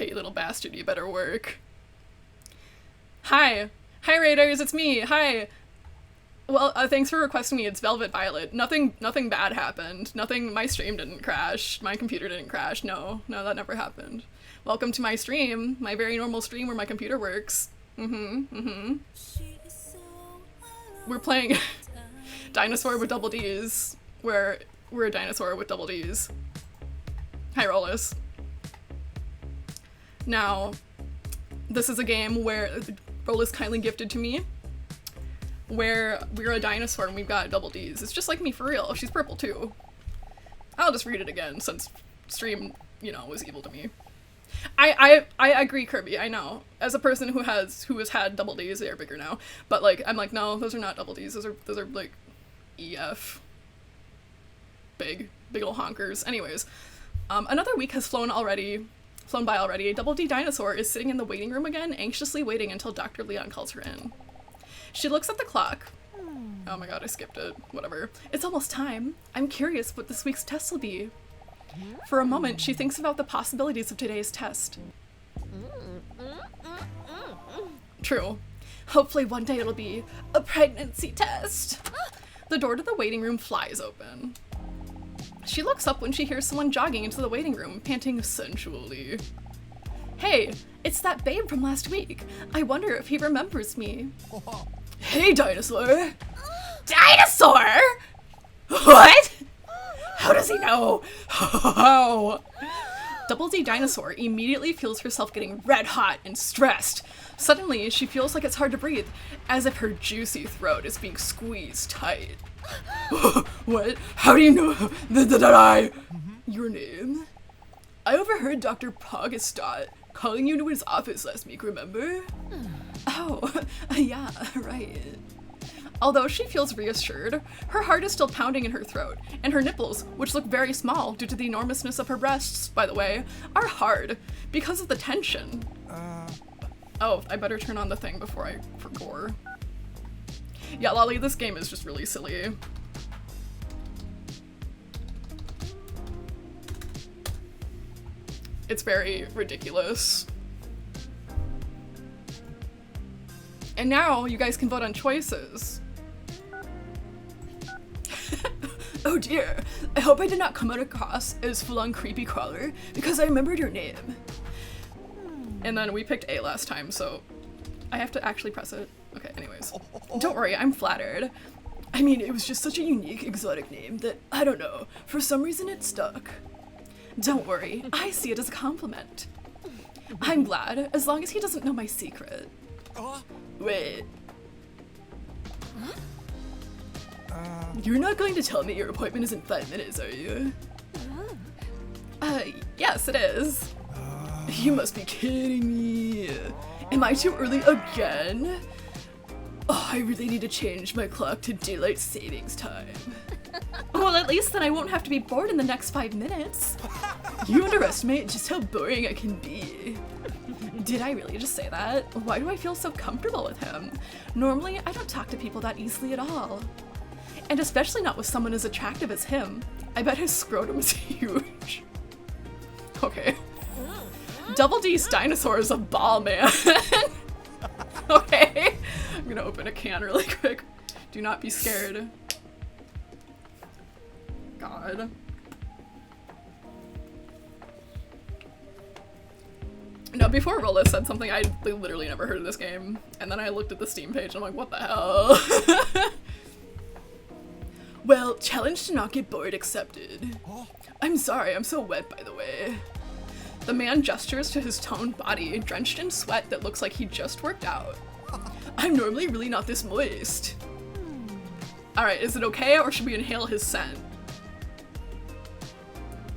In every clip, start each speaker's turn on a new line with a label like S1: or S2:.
S1: Hey, little bastard, you better work. Hi. Hi, Raiders, it's me. Hi. Well, thanks for requesting me. It's Velvet Violet. Nothing bad happened. My stream didn't crash. My computer didn't crash. No, that never happened. Welcome to my stream. My very normal stream where my computer works. We're playing Dinosaur with double D's. We're a dinosaur with double D's. Hi, Rollis. Now, this is a game where Rollis kindly gifted to me, where we're a dinosaur and we've got double D's. It's just like me for real. She's purple too. I'll just read it again since stream, was evil to me. I agree, Kirby, I know. As a person who has had double D's, they are bigger now. But I'm like, no, those are not double D's. Those are like EF. Big ol' honkers. Anyways, another week has flown by already. Double D Dinosaur is sitting in the waiting room again, anxiously waiting until Dr. Leon calls her in. She looks at the clock. Oh my god, I skipped it. Whatever. It's almost time. I'm curious what this week's test will be. For a moment, she thinks about the possibilities of today's test. True. Hopefully one day it'll be a pregnancy test. The door to the waiting room flies open. She looks up when she hears someone jogging into the waiting room, panting sensually. Hey, it's that babe from last week. I wonder if he remembers me. Hey, Dinosaur! Dinosaur?! What?! How does he know? Oh. Double D Dinosaur immediately feels herself getting red hot and stressed. Suddenly, she feels like it's hard to breathe, as if her juicy throat is being squeezed tight. What? How do you know that I... Your name? I overheard Dr. Pogastot calling you to his office last week, remember? Oh, yeah, right. Although she feels reassured, her heart is still pounding in her throat, and her nipples, which look very small due to the enormousness of her breasts, by the way, are hard because of the tension. Oh, I better turn on the thing before I gore. Yeah, Lolly, this game is just really silly. It's very ridiculous. And now you guys can vote on choices. Oh dear, I hope I did not come out across as full-on creepy crawler because I remembered your name. And then we picked A last time, so I have to actually press it. Okay, anyways. Don't worry, I'm flattered. I mean, it was just such a unique, exotic name that, I don't know, for some reason it stuck. Don't worry, I see it as a compliment. I'm glad, as long as he doesn't know my secret. Wait. You're not going to tell me your appointment is in 5 minutes, are you? Yes, it is. You must be kidding me. Am I too early again? Oh, I really need to change my clock to daylight savings time. Well, at least then I won't have to be bored in the next 5 minutes. You underestimate just how boring I can be. Did I really just say that? Why do I feel so comfortable with him? Normally, I don't talk to people that easily at all. And especially not with someone as attractive as him. I bet his scrotum is huge. Okay. Double D's Dinosaur is a ball, man. Okay. I'm gonna open a can really quick. Do not be scared. God. No, before Rolla said something, I literally never heard of this game. And then I looked at the Steam page and I'm like, what the hell? Well, challenge to not get bored accepted. I'm sorry, I'm so wet, by the way. The man gestures to his toned body, drenched in sweat that looks like he just worked out. I'm normally really not this moist. Alright, is it okay, or should we inhale his scent?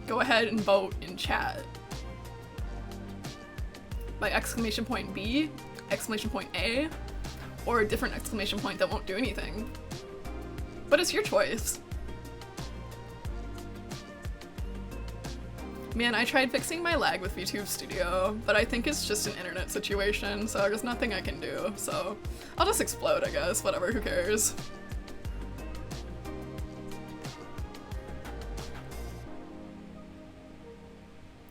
S1: Go ahead and vote in chat. By exclamation point B, exclamation point A, or a different exclamation point that won't do anything. But it's your choice. Man, I tried fixing my lag with VTube Studio, but I think it's just an internet situation, so there's nothing I can do, so I'll just explode, I guess. Whatever, who cares?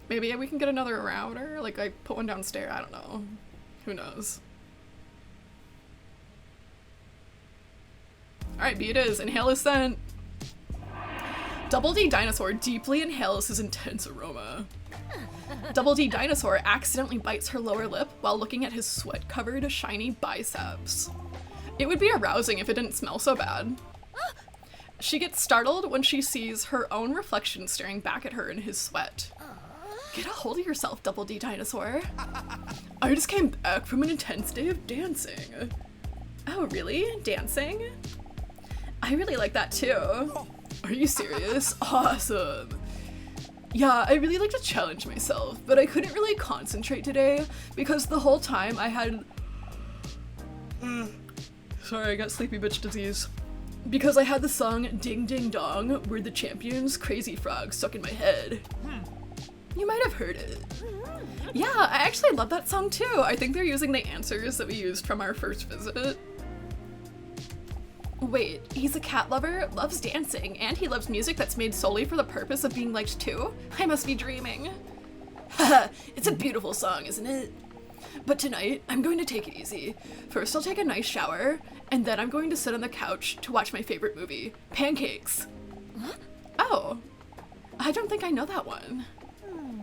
S1: Maybe we can get another router? Like, I put one downstairs? I don't know. Who knows? Alright, B it is. Inhale is sent. Double DDinosaur deeply inhales his intense aroma. Double DDinosaur accidentally bites her lower lip while looking at his sweat-covered, shiny biceps. It would be arousing if it didn't smell so bad. She gets startled when she sees her own reflection staring back at her in his sweat. Get a hold of yourself, Double DDinosaur. I just came back from an intense day of dancing. Oh, really? Dancing? I really like that too. Are you serious? Awesome. Yeah, I really like to challenge myself, but I couldn't really concentrate today because the whole time I had... Sorry, I got sleepy bitch disease. Because I had the song Ding Ding Dong, We're the Champions, Crazy Frog stuck in my head. You might have heard it. Yeah, I actually love that song too. I think they're using the answers that we used from our first visit. Wait, he's a cat lover, loves dancing, and he loves music that's made solely for the purpose of being liked too? I must be dreaming. Haha, it's a beautiful song, isn't it? But tonight, I'm going to take it easy. First I'll take a nice shower, and then I'm going to sit on the couch to watch my favorite movie, Pancakes. Oh, I don't think I know that one.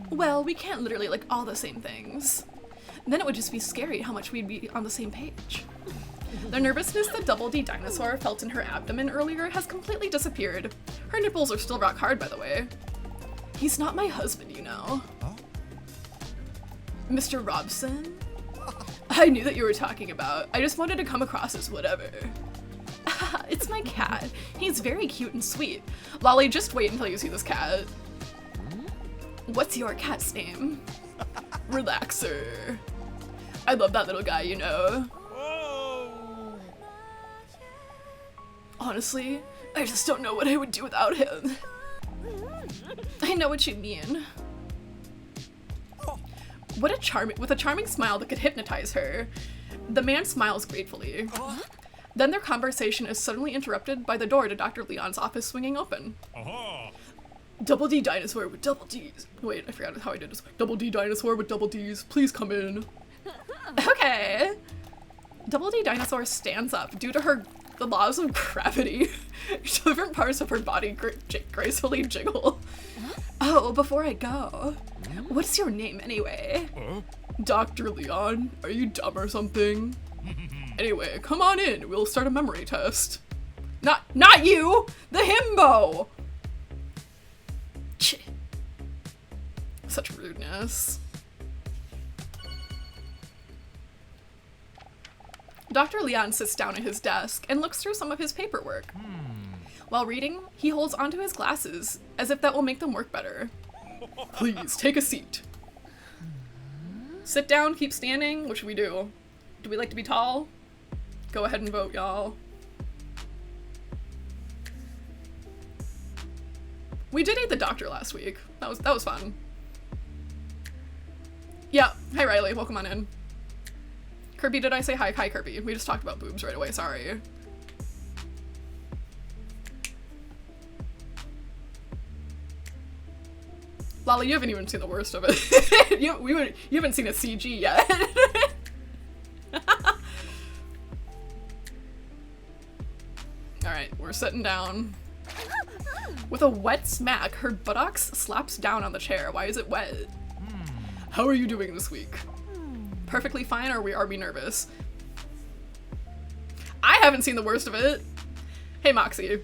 S1: Well, we can't literally like all the same things. Then it would just be scary how much we'd be on the same page. The nervousness that Double DDinosaur felt in her abdomen earlier has completely disappeared. Her nipples are still rock hard, by the way. He's not my husband, you know.
S2: Huh?
S1: Mr. Robson? I knew that you were talking about. I just wanted to come across as whatever. It's my cat. He's very cute and sweet. Lolly, just wait until you see this cat. What's your cat's name? Relaxer. I love that little guy, you know. Honestly, I just don't know what I would do without him. I know what you mean. With a charming smile that could hypnotize her, the man smiles gratefully. Then their conversation is suddenly interrupted by the door to Dr. Leon's office swinging open. Double DDinosaur with double D's. Wait, I forgot how I did this. Double DDinosaur with double D's. Please come in. Okay. Double DDinosaur stands up due to the laws of gravity. Different parts of her body gracefully jiggle. Oh, before I go, what's your name anyway? Dr. Leon, are you dumb or something? Anyway, come on in, we'll start a memory test. Not you! The himbo! Such rudeness. Dr. Leon sits down at his desk and looks through some of his paperwork. While reading, he holds onto his glasses, as if that will make them work better. Please, take a seat. Sit down, keep standing, what should we do? Do we like to be tall? Go ahead and vote, y'all. We did eat the doctor last week. That was fun. Yeah, hi Riley, welcome on in. Kirby, did I say hi? Hi Kirby. We just talked about boobs right away, sorry. Lolly, you haven't even seen the worst of it. you haven't seen a CG yet. Alright, we're sitting down. With a wet smack, her buttocks slaps down on the chair. Why is it wet? How are you doing this week? Perfectly fine, or are we nervous? I haven't seen the worst of it. Hey Moxie.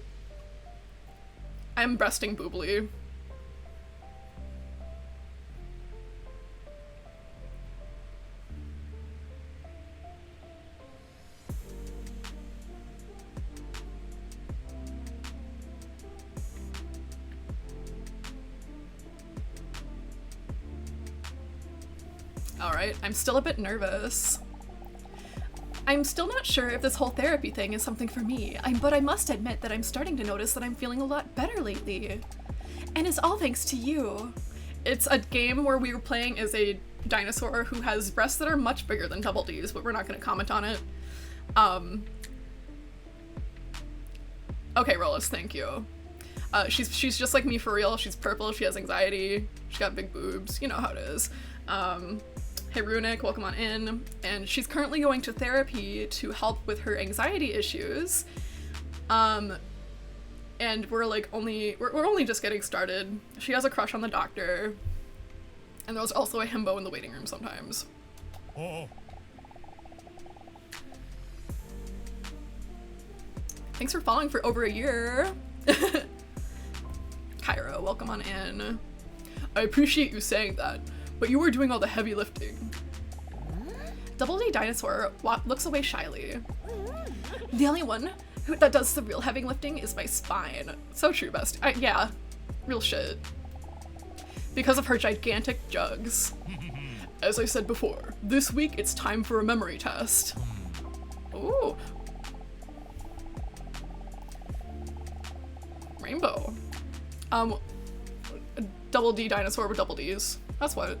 S1: I'm breasting boobly. Alright, I'm still a bit nervous. I'm still not sure if this whole therapy thing is something for me, but I must admit that I'm starting to notice that I'm feeling a lot better lately. And it's all thanks to you. It's a game where we were playing as a dinosaur who has breasts that are much bigger than Double D's, but we're not going to comment on it. Okay, Rollis, thank you. She's just like me for real. She's purple, she has anxiety, she's got big boobs, you know how it is. Hey Runic, welcome on in. And she's currently going to therapy to help with her anxiety issues. And we're only just getting started. She has a crush on the doctor. And there's also a himbo in the waiting room sometimes.
S2: Oh.
S1: Thanks for following for over a year. Cairo, welcome on in. I appreciate you saying that, but you were doing all the heavy lifting. Double D Dinosaur looks away shyly. The only one that does the real heavy lifting is my spine. So true, best. Yeah, real shit. Because of her gigantic jugs. As I said before, this week it's time for a memory test. Ooh. Rainbow. Double D Dinosaur with double Ds. That's what.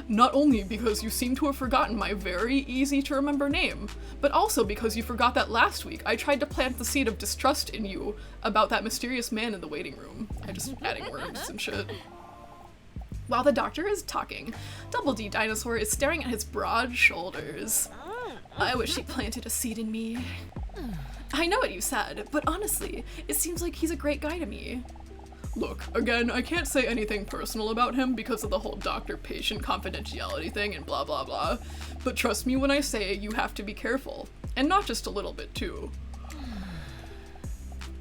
S1: Not only because you seem to have forgotten my very easy to remember name, but also because you forgot that last week I tried to plant the seed of distrust in you about that mysterious man in the waiting room. I just adding words and shit. While the doctor is talking, Double D Dinosaur is staring at his broad shoulders. I wish he planted a seed in me. I know what you said, but honestly, it seems like he's a great guy to me. Look, again, I can't say anything personal about him because of the whole doctor-patient confidentiality thing and blah blah blah, but trust me when I say you have to be careful, and not just a little bit too.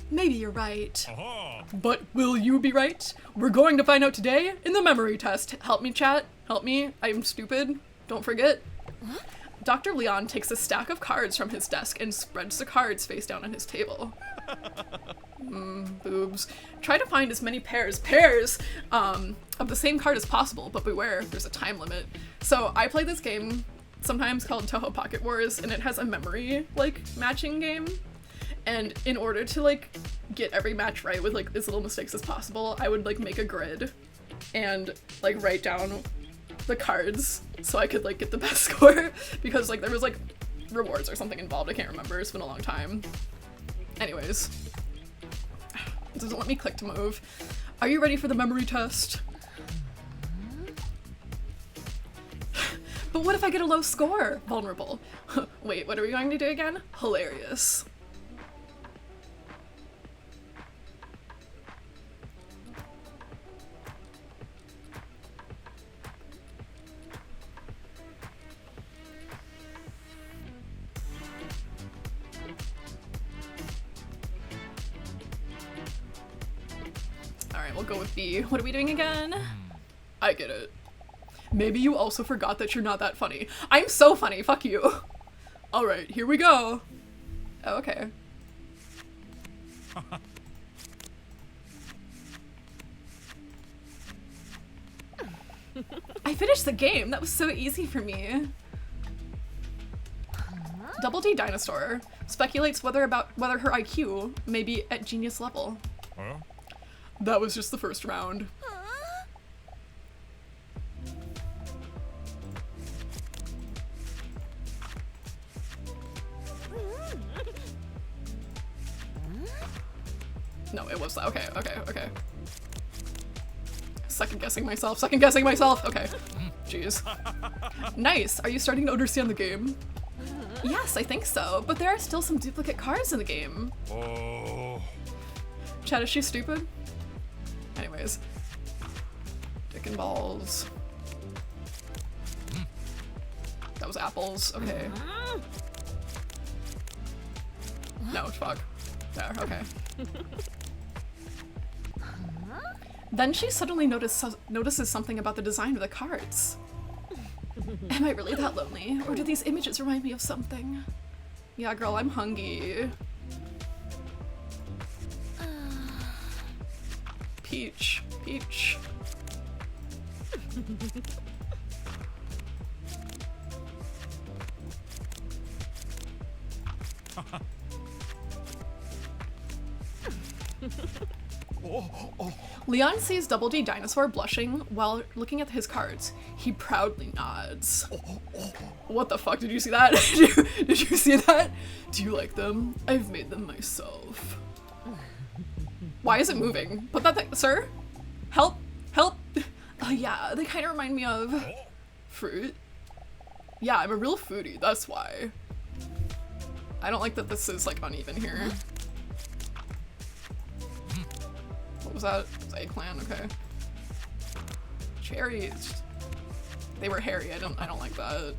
S1: Maybe you're right.
S2: Aha.
S1: But will you be right? We're going to find out today in the memory test. Help me, chat. Help me. I'm stupid. Don't forget. Dr. Leon takes a stack of cards from his desk and spreads the cards face down on his table. Boobs. Try to find as many pairs of the same card as possible, but beware, there's a time limit. So I play this game sometimes called Toho Pocket Wars, and it has a memory, matching game. And in order to, get every match right with, as little mistakes as possible, I would, make a grid and, write down the cards so I could, get the best score. Because, there was, rewards or something involved. I can't remember. It's been a long time. Anyways. It doesn't let me click to move. Are you ready for the memory test? But what if I get a low score? Vulnerable. Wait, what are we going to do again? Hilarious. Alright, we'll go with B. What are we doing again? I get it. Maybe you also forgot that you're not that funny. I'm so funny, fuck you. Alright, here we go. Oh, okay. I finished the game. That was so easy for me. Double D Dinosaur speculates whether her IQ may be at genius level.
S2: Huh?
S1: That was just the first round. No, it was okay. Second guessing myself. Okay. Jeez. Nice. Are you starting to understand the game? Yes, I think so, but there are still some duplicate cards in the game.
S2: Oh.
S1: Chad, is she stupid? Anyways. Dick and balls. That was apples. Okay. No, fuck. There, okay. Then she suddenly notices something about the design of the cards. Am I really that lonely? Or do these images remind me of something? Yeah, girl, I'm hungry. Peach. Leon sees Double D Dinosaur blushing while looking at his cards. He proudly nods. What the fuck? Did you see that? Did you see that? Do you like them? I've made them myself. Why is it moving? Put that thing, sir? Help, help. Yeah, they kind of remind me of fruit. Yeah, I'm a real foodie, that's why. I don't like that this is like uneven here. What was that? It was eggplant, okay. Cherries. They were hairy, I don't like that.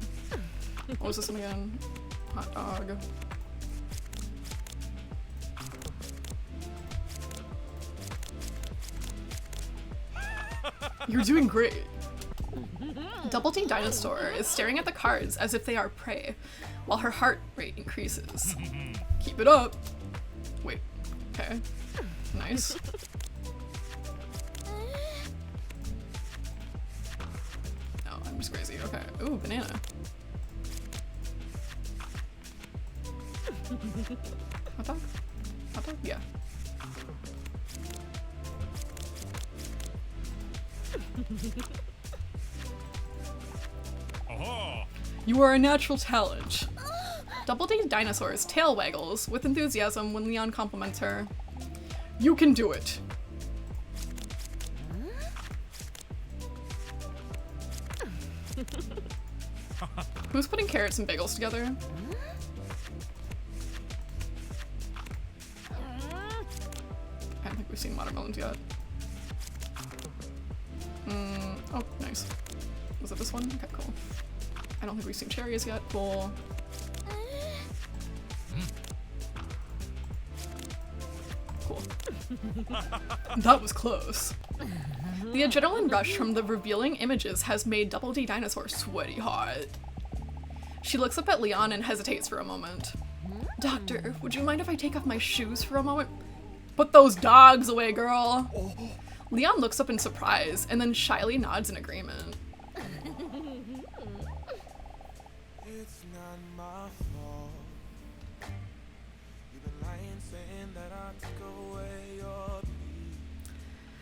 S1: What was this one again? Hot dog. You're doing great. Double D Dinosaur is staring at the cards as if they are prey, while her heart rate increases. Keep it up. Wait, okay. Nice. No, I'm just crazy. Okay. Ooh, banana. Hot dog? Hot dog? Yeah.
S2: Aha!
S1: You are a natural talent. Double D Dinosaur's tail waggles with enthusiasm when Leon compliments her. You can do it. Who's putting carrots and bagels together? I don't think we've seen watermelons yet. Oh, nice. Was it this one? Okay, cool. I don't think we've seen cherries yet. Cool. Cool. That was close. The adrenaline rush from the revealing images has made Double D Dinosaur sweaty hot. She looks up at Leon and hesitates for a moment. Doctor, would you mind if I take off my shoes for a moment? Put those dogs away, girl. Leon looks up in surprise and then shyly nods in agreement.
S3: It's not my fault. You've been lying, saying that I took away your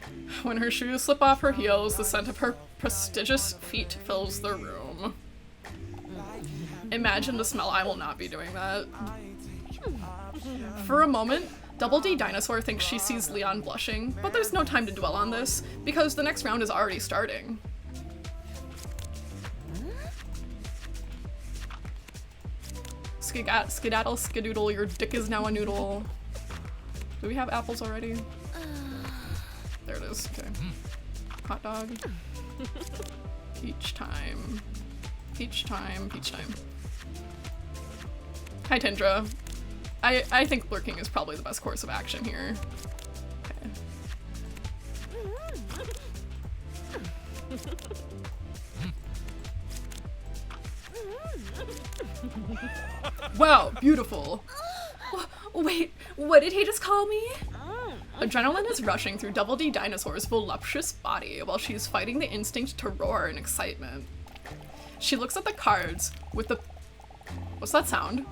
S3: peace.
S1: When her shoes slip off her heels, the scent of her prestigious feet fills the room. Imagine the smell. I will not be doing that. For a moment, Double D Dinosaur thinks she sees Leon blushing, but there's no time to dwell on this, because the next round is already starting. Skedaddle, skedoodle, your dick is now a noodle. Do we have apples already? There it is, okay. Hot dog. Peach time. Peach time, peach time. Hi, Tindra. I think lurking is probably the best course of action here. Okay. Wow, beautiful. Wait, what did he just call me? Adrenaline is rushing through Double D Dinosaur's voluptuous body while she's fighting the instinct to roar in excitement. She looks at the cards with the... What's that sound?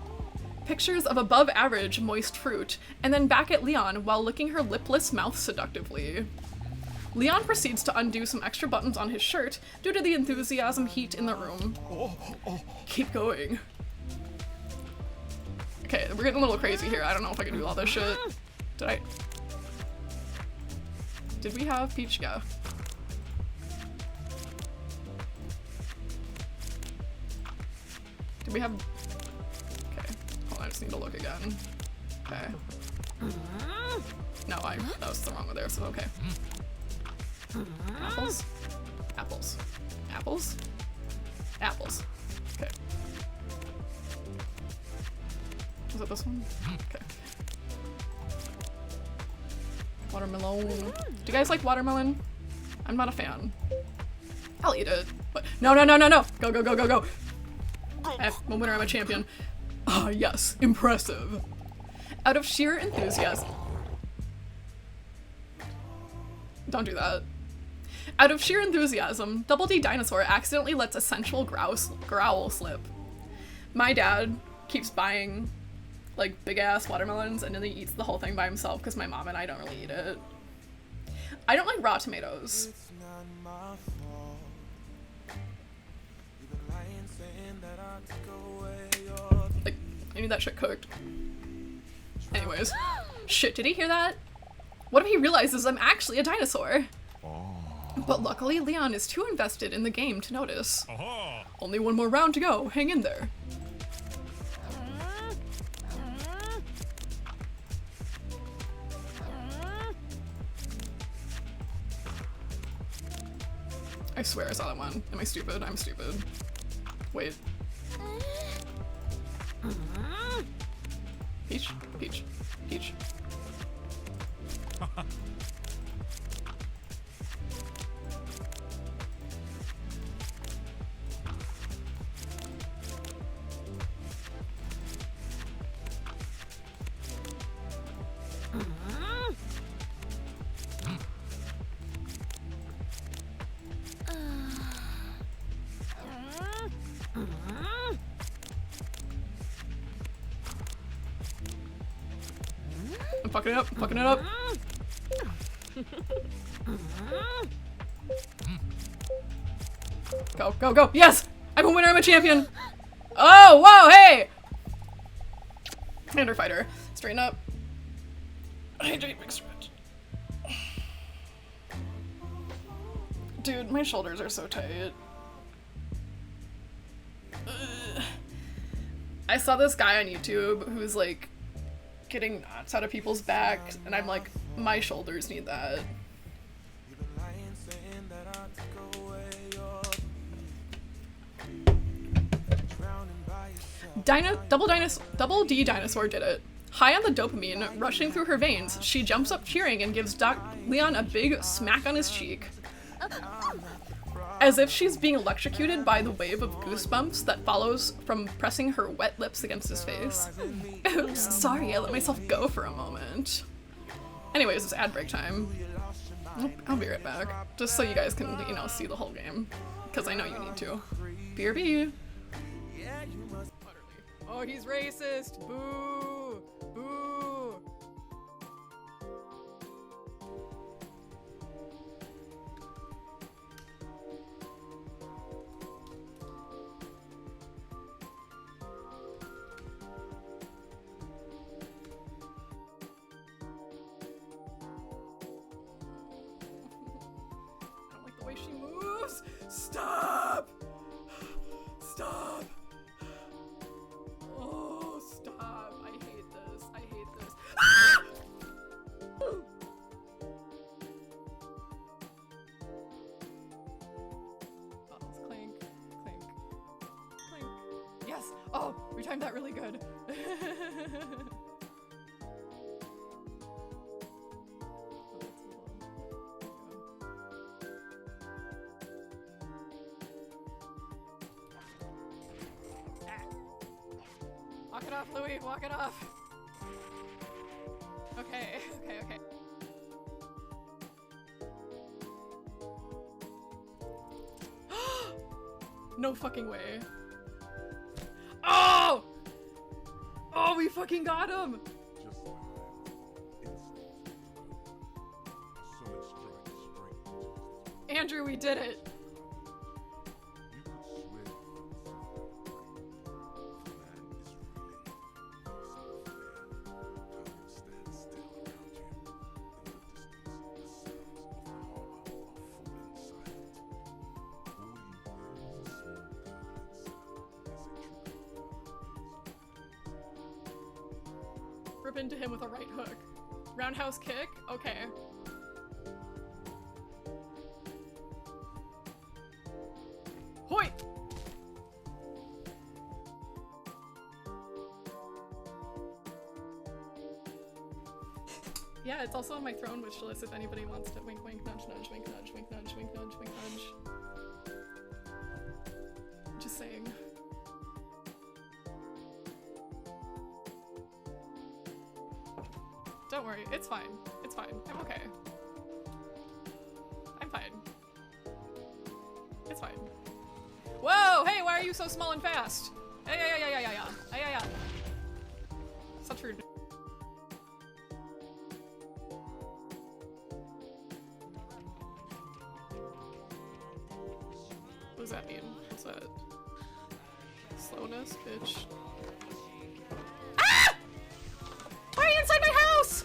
S1: Pictures of above average moist fruit, and then back at Leon while licking her lipless mouth seductively. Leon proceeds to undo some extra buttons on his shirt due to the enthusiasm heat in the room. Keep going. Okay, we're getting a little crazy here. I don't know if I can do all this shit. Did we have peach? Yeah. Did we have... Okay, hold on, I just need to look again. Okay. No, that was the wrong one there, so okay. Apples? Apples. Apples? Apples. Okay. Is it this one? Okay. Watermelon. Do you guys like watermelon? I'm not a fan. I'll eat it. But no, no, no, no, no! Go, go, go, go, go! I'm a winner, I'm a champion. Ah, yes, impressive. Out of sheer enthusiasm. Don't do that. Out of sheer enthusiasm, Double D Dinosaur accidentally lets a sensual growl slip. My dad keeps buying like big ass watermelons and then he eats the whole thing by himself because my mom and I don't really eat it. I don't like raw tomatoes.
S3: It's not my fault. You've been lying, saying that I took away your
S1: Like, I need that shit cooked. Anyways. Shit, did he hear that? What if he realizes I'm actually a dinosaur?
S2: Oh.
S1: But luckily, Leon is too invested in the game to notice.
S2: Aha.
S1: Only one more round to go. Hang in there. I swear I saw that one. Am I stupid? I'm stupid. Wait. Peach? Peach. Peach. I'm fucking it up. I'm fucking it up. Go, go, go. Yes! I'm a winner. I'm a champion. Oh, whoa, hey! Commander fighter. Straighten up. Hydrate, big stretch. Dude, my shoulders are so tight. Ugh. I saw this guy on YouTube who's like getting knots out of people's backs, and I'm like, my shoulders need that. Double D Dinosaur did it. High on the dopamine rushing through her veins, she jumps up cheering and gives Leon a big smack on his cheek. As if she's being electrocuted by the wave of goosebumps that follows from pressing her wet lips against his face. Oops, sorry, I let myself go for a moment. Anyways, it's ad break time. I'll be right back, just so you guys can, you know, see the whole game. Because I know you need to. BRB. Oh, he's racist! Boo! Boo! I don't like the way she moves! Stop! Stop! Oh, stop. I hate this. I hate this. Ah! Bottles clink, clink, clink. Yes! Oh, we timed that really good. Walk it off, Louis, walk it off. Okay, okay, okay. No fucking way. Oh! Oh, we fucking got him!
S2: Just like that. Instinct. Summon strike straight into his
S1: Andrew, we did it.
S2: You could swear from man is really yourself man. How you stand still around you. In the distance, the sounds of the horror are falling silent. All you hear is a small gurgling sound as they trickle down.
S1: Rip into him with a right hook. Roundhouse kick? Okay. Hoi! Yeah, it's also on my throne wish list if anybody wants to wink wink nudge nudge wink nudge wink nudge wink nudge wink nudge. Just saying. Don't worry, it's fine. It's fine. I'm okay. I'm fine. It's fine. Whoa! Hey, why are you so small and fast? Yeah. Such rude. What does that mean? What's that? Slowness, bitch. Ah! Why are you inside my house?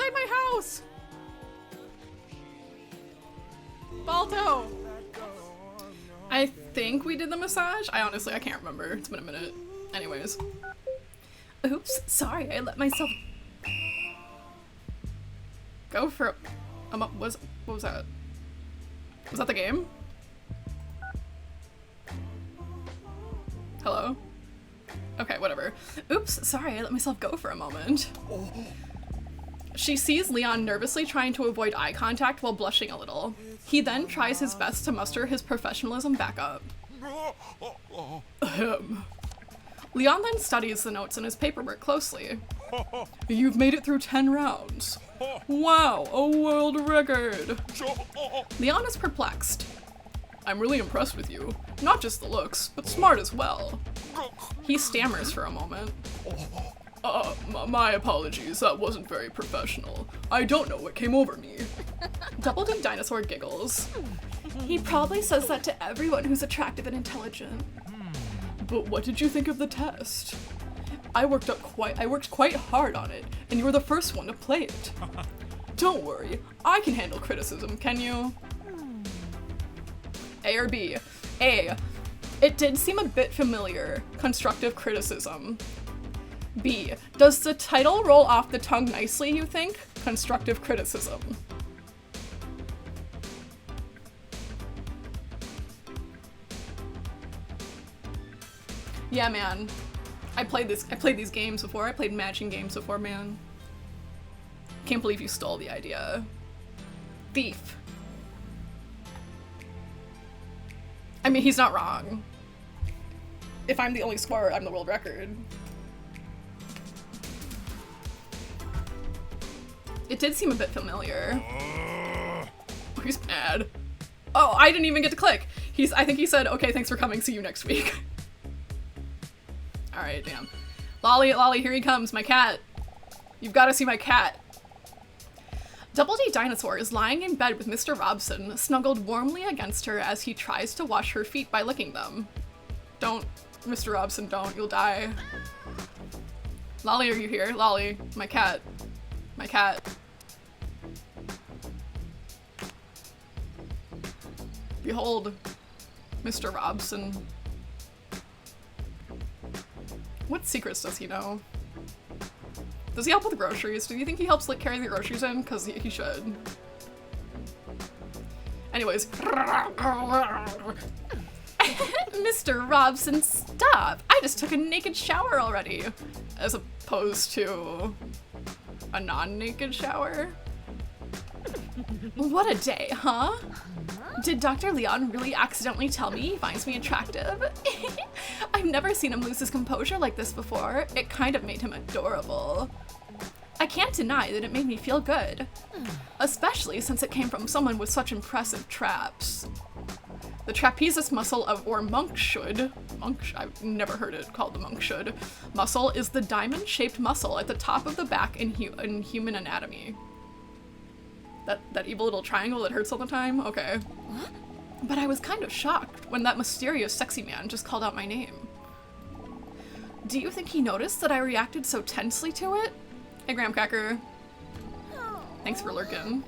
S1: inside my house! Balto! I think we did the massage. I can't remember. It's been a minute. Anyways. Oops, sorry, I let myself go for what was that? Was that the game? Hello? Okay, whatever. Oops, sorry, I let myself go for a moment. She sees Leon nervously trying to avoid eye contact while blushing a little. He then tries his best to muster his professionalism back up. Ahem. Leon then studies the notes in his paperwork closely. You've made it through 10 rounds. Wow, a world record. Leon is perplexed. I'm really impressed with you. Not just the looks, but smart as well. He stammers for a moment. My apologies, that wasn't very professional. I don't know what came over me. Double D Dinosaur giggles. He probably says that to everyone who's attractive and intelligent. But what did you think of the test? I worked quite hard on it, and you were the first one to play it. Don't worry, I can handle criticism, can you? A or B? A. It did seem a bit familiar. Constructive criticism. B. Does the title roll off the tongue nicely, you think? Constructive criticism. Yeah, man. I played these games before. I played matching games before, man. Can't believe you stole the idea. Thief. I mean, he's not wrong. If I'm the only scorer, I'm the world record. It did seem a bit familiar. Oh, he's mad. Oh, I didn't even get to click. I think he said, okay, thanks for coming, see you next week. Alright, damn. Lolly, here he comes, my cat. You've got to see my cat. Double D Dinosaur is lying in bed with Mr. Robson, snuggled warmly against her as he tries to wash her feet by licking them. Don't, Mr. Robson, don't, you'll die. Lolly, are you here? Lolly, my cat. My cat. Behold, Mr. Robson. What secrets does he know? Does he help with groceries? Do you think he helps like carry the groceries in? Because he should. Anyways. Mr. Robson, stop! I just took a naked shower already. As opposed to a non-naked shower. What a day, huh? Did Dr. Leon really accidentally tell me he finds me attractive? I've never seen him lose his composure like this before. It kind of made him adorable. I can't deny that it made me feel good. Especially since it came from someone with such impressive traps. The trapezius muscle or I've never heard it called the monk should, muscle is the diamond-shaped muscle at the top of the back in human anatomy. That evil little triangle that hurts all the time? Okay. What? But I was kind of shocked when that mysterious sexy man just called out my name. Do you think he noticed that I reacted so tensely to it? Hey, Graham Cracker. Thanks for lurking.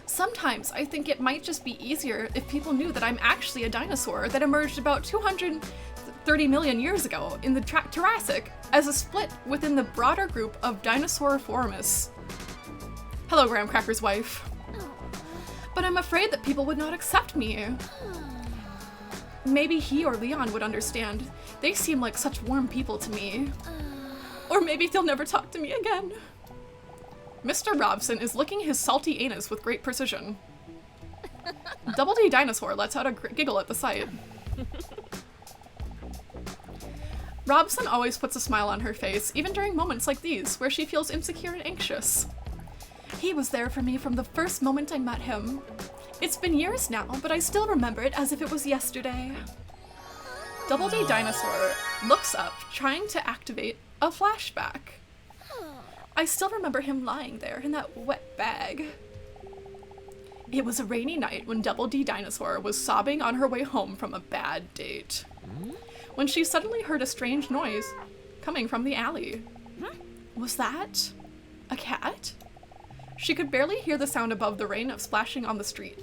S1: Sometimes I think it might just be easier if people knew that I'm actually a dinosaur that emerged about 230 million years ago in the Jurassic as a split within the broader group of Dinosauriformes. Hello, Graham Cracker's wife. But I'm afraid that people would not accept me. Maybe he or Leon would understand. They seem like such warm people to me. Or maybe they'll never talk to me again. Mr. Robson is licking his salty anus with great precision. Double D Dinosaur lets out a giggle at the sight. Robson always puts a smile on her face, even during moments like these, where she feels insecure and anxious. He was there for me from the first moment I met him. It's been years now, but I still remember it as if it was yesterday. Double D Dinosaur looks up, trying to activate a flashback. I still remember him lying there in that wet bag. It was a rainy night when Double D Dinosaur was sobbing on her way home from a bad date. When she suddenly heard a strange noise coming from the alley. Was that A cat? She could barely hear the sound above the rain of splashing on the street.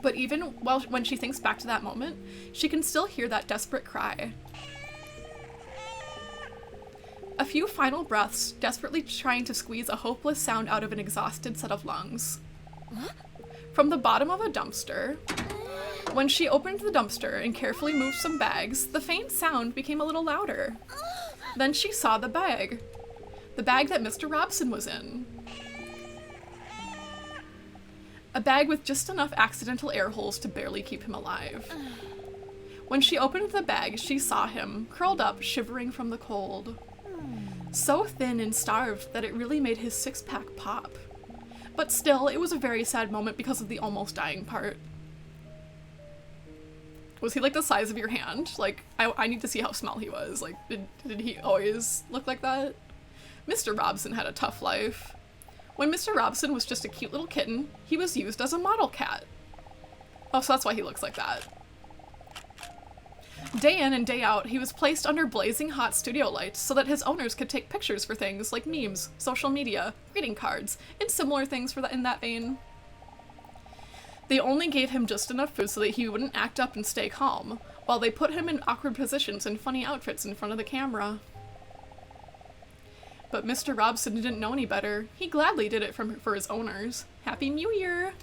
S1: But even when she thinks back to that moment, she can still hear that desperate cry. A few final breaths, desperately trying to squeeze a hopeless sound out of an exhausted set of lungs. From the bottom of a dumpster, when she opened the dumpster and carefully moved some bags, the faint sound became a little louder. Then she saw the bag that Mr. Robson was in. A bag with just enough accidental air holes to barely keep him alive. When she opened the bag, she saw him, curled up, shivering from the cold. So thin and starved that it really made his six-pack pop. But still, it was a very sad moment because of the almost dying part. Was he like the size of your hand? Like, I need to see how small he was. Like, did he always look like that? Mr. Robson had a tough life. When Mr. Robson was just a cute little kitten, he was used as a model cat. Oh, so that's why he looks like that. Day in and day out, he was placed under blazing hot studio lights so that his owners could take pictures for things like memes, social media, greeting cards, and similar things in that vein. They only gave him just enough food so that he wouldn't act up and stay calm, while they put him in awkward positions and funny outfits in front of the camera. But Mr. Robson didn't know any better. He gladly did it for his owners. Happy New Year!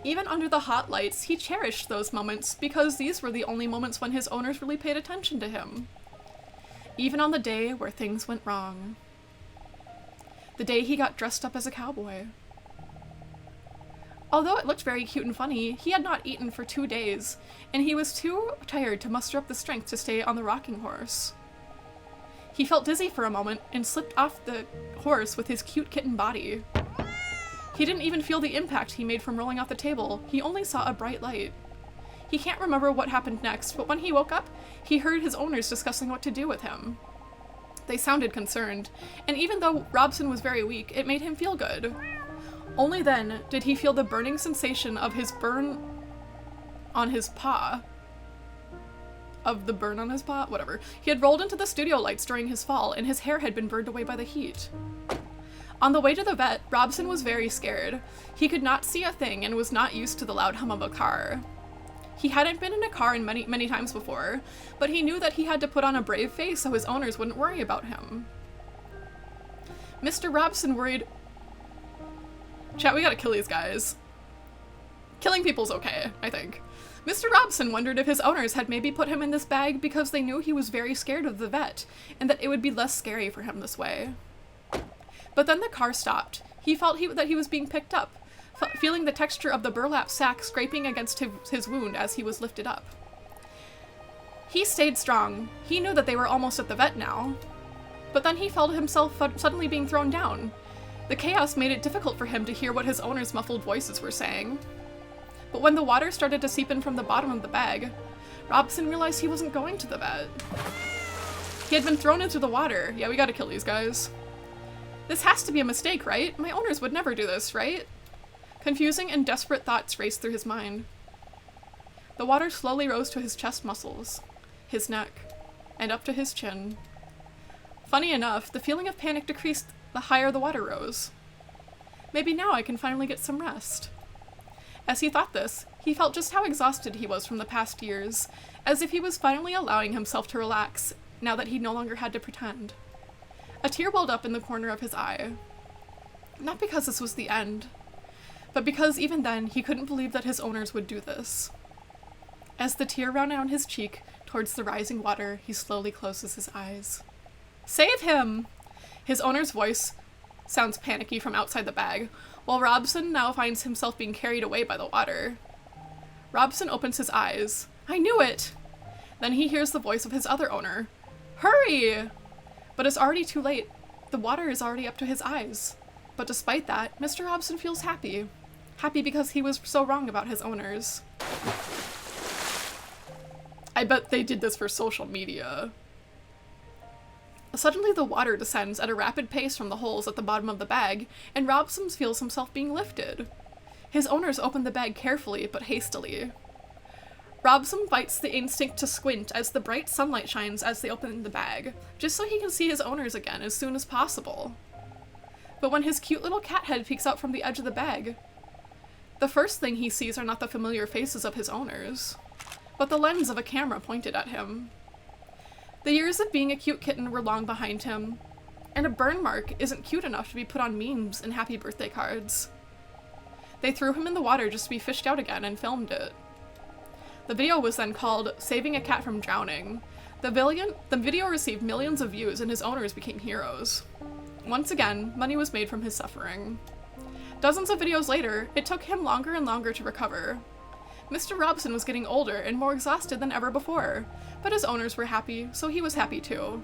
S1: Even under the hot lights, he cherished those moments because these were the only moments when his owners really paid attention to him. Even on the day where things went wrong. The day he got dressed up as a cowboy. Although it looked very cute and funny, he had not eaten for 2 days, and he was too tired to muster up the strength to stay on the rocking horse. He felt dizzy for a moment and slipped off the horse with his cute kitten body. He didn't even feel the impact he made from rolling off the table. He only saw a bright light. He can't remember what happened next, but when he woke up, he heard his owners discussing what to do with him. They sounded concerned, and even though Robson was very weak, it made him feel good. Only then did he feel the burning sensation of his burn on his paw. Whatever. He had rolled into the studio lights during his fall, and his hair had been burned away by the heat. On the way to the vet, Robson was very scared. He could not see a thing and was not used to the loud hum of a car. He hadn't been in a car many times before, but he knew that he had to put on a brave face so his owners wouldn't worry about him. Mr. Robson worried... Chat, we gotta kill these guys. Killing people's okay, I think. Mr. Robson wondered if his owners had maybe put him in this bag because they knew he was very scared of the vet, and that it would be less scary for him this way. But then the car stopped. He felt that he was being picked up, feeling the texture of the burlap sack scraping against his wound as he was lifted up. He stayed strong. He knew that they were almost at the vet now. But then he felt himself suddenly being thrown down. The chaos made it difficult for him to hear what his owners' muffled voices were saying. But when the water started to seep in from the bottom of the bag, Robson realized he wasn't going to the vet. He had been thrown into the water. Yeah, we gotta kill these guys. This has to be a mistake, right? My owners would never do this, right? Confusing and desperate thoughts raced through his mind. The water slowly rose to his chest muscles, his neck, and up to his chin. Funny enough, the feeling of panic decreased the higher the water rose. Maybe now I can finally get some rest. As he thought this, he felt just how exhausted he was from the past years, as if he was finally allowing himself to relax, now that he no longer had to pretend. A tear welled up in the corner of his eye. Not because this was the end, but because even then he couldn't believe that his owners would do this. As the tear ran down his cheek towards the rising water, he slowly closes his eyes. Save him! His owner's voice sounds panicky from outside the bag, while Robson now finds himself being carried away by the water. Robson opens his eyes. I knew it! Then he hears the voice of his other owner. Hurry! But it's already too late. The water is already up to his eyes. But despite that, Mr. Robson feels happy. Happy because he was so wrong about his owners. I bet they did this for social media. Suddenly the water descends at a rapid pace from the holes at the bottom of the bag, and Robson feels himself being lifted. His owners open the bag carefully, but hastily. Robson fights the instinct to squint as the bright sunlight shines as they open the bag, just so he can see his owners again as soon as possible. But when his cute little cat head peeks out from the edge of the bag, the first thing he sees are not the familiar faces of his owners, but the lens of a camera pointed at him. The years of being a cute kitten were long behind him, and a burn mark isn't cute enough to be put on memes and happy birthday cards. They threw him in the water just to be fished out again and filmed it. The video was then called Saving a Cat from Drowning. The video received millions of views and his owners became heroes. Once again, money was made from his suffering. Dozens of videos later, it took him longer and longer to recover. Mr. Robson was getting older and more exhausted than ever before, but his owners were happy, so he was happy too.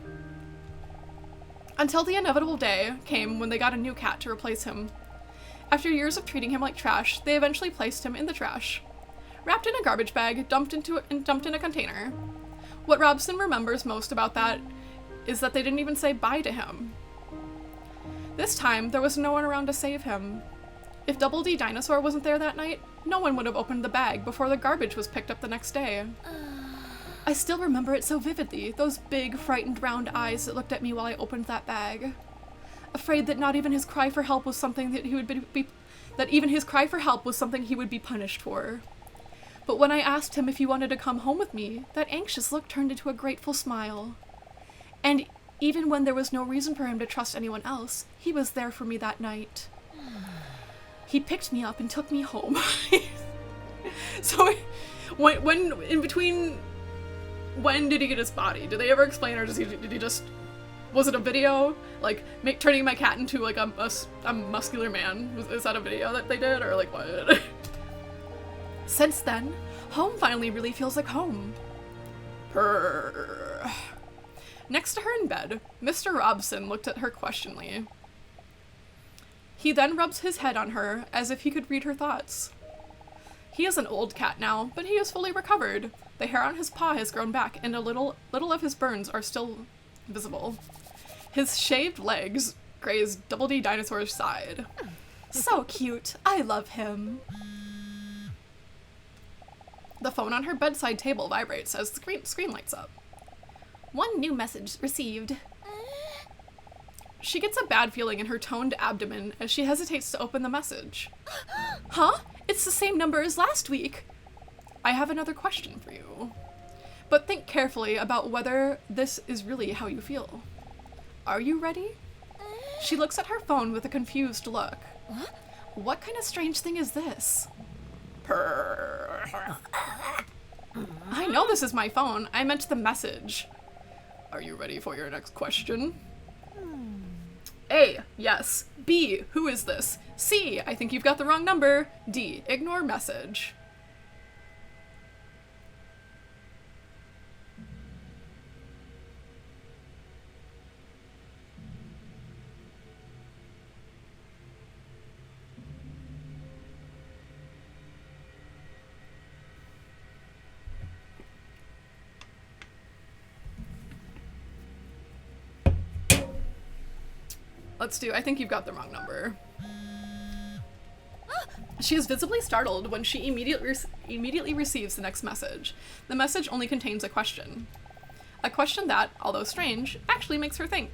S1: Until the inevitable day came when they got a new cat to replace him. After years of treating him like trash, they eventually placed him in the trash. Wrapped in a garbage bag, dumped in a container. What Robson remembers most about that is that they didn't even say bye to him. This time, there was no one around to save him. If Double D Dinosaur wasn't there that night, no one would have opened the bag before the garbage was picked up the next day. I still remember it so vividly, those big, frightened round eyes that looked at me while I opened that bag. Afraid that not even his cry for help was something that he would be punished for. But when I asked him if he wanted to come home with me, that anxious look turned into a grateful smile. And even when there was no reason for him to trust anyone else, he was there for me that night. He picked me up and took me home. So, when in between, when did he get his body? Did they ever explain, or did he just, was it a video? Like, turning my cat into, like, a muscular man? Is that a video that they did, or, like, what? Since then, home finally really feels like home. Purr. Next to her in bed, Mr. Robson looked at her questioningly. He then rubs his head on her as if he could read her thoughts. He is an old cat now, but he is fully recovered. The hair on his paw has grown back, and a little of his burns are still visible. His shaved legs graze Double D Dinosaur's side. So cute. I love him. The phone on her bedside table vibrates as the screen lights up. One new message received. She gets a bad feeling in her toned abdomen as she hesitates to open the message. Huh? It's the same number as last week. I have another question for you. But think carefully about whether this is really how you feel. Are you ready? She looks at her phone with a confused look. What kind of strange thing is this? Purr. I know this is my phone. I meant the message. Are you ready for your next question? A. Yes. B. Who is this? C. I think you've got the wrong number. D. Ignore message. Let's do, I think you've got the wrong number. She is visibly startled when she immediately receives the next message. The message only contains a question. A question that, although strange, actually makes her think.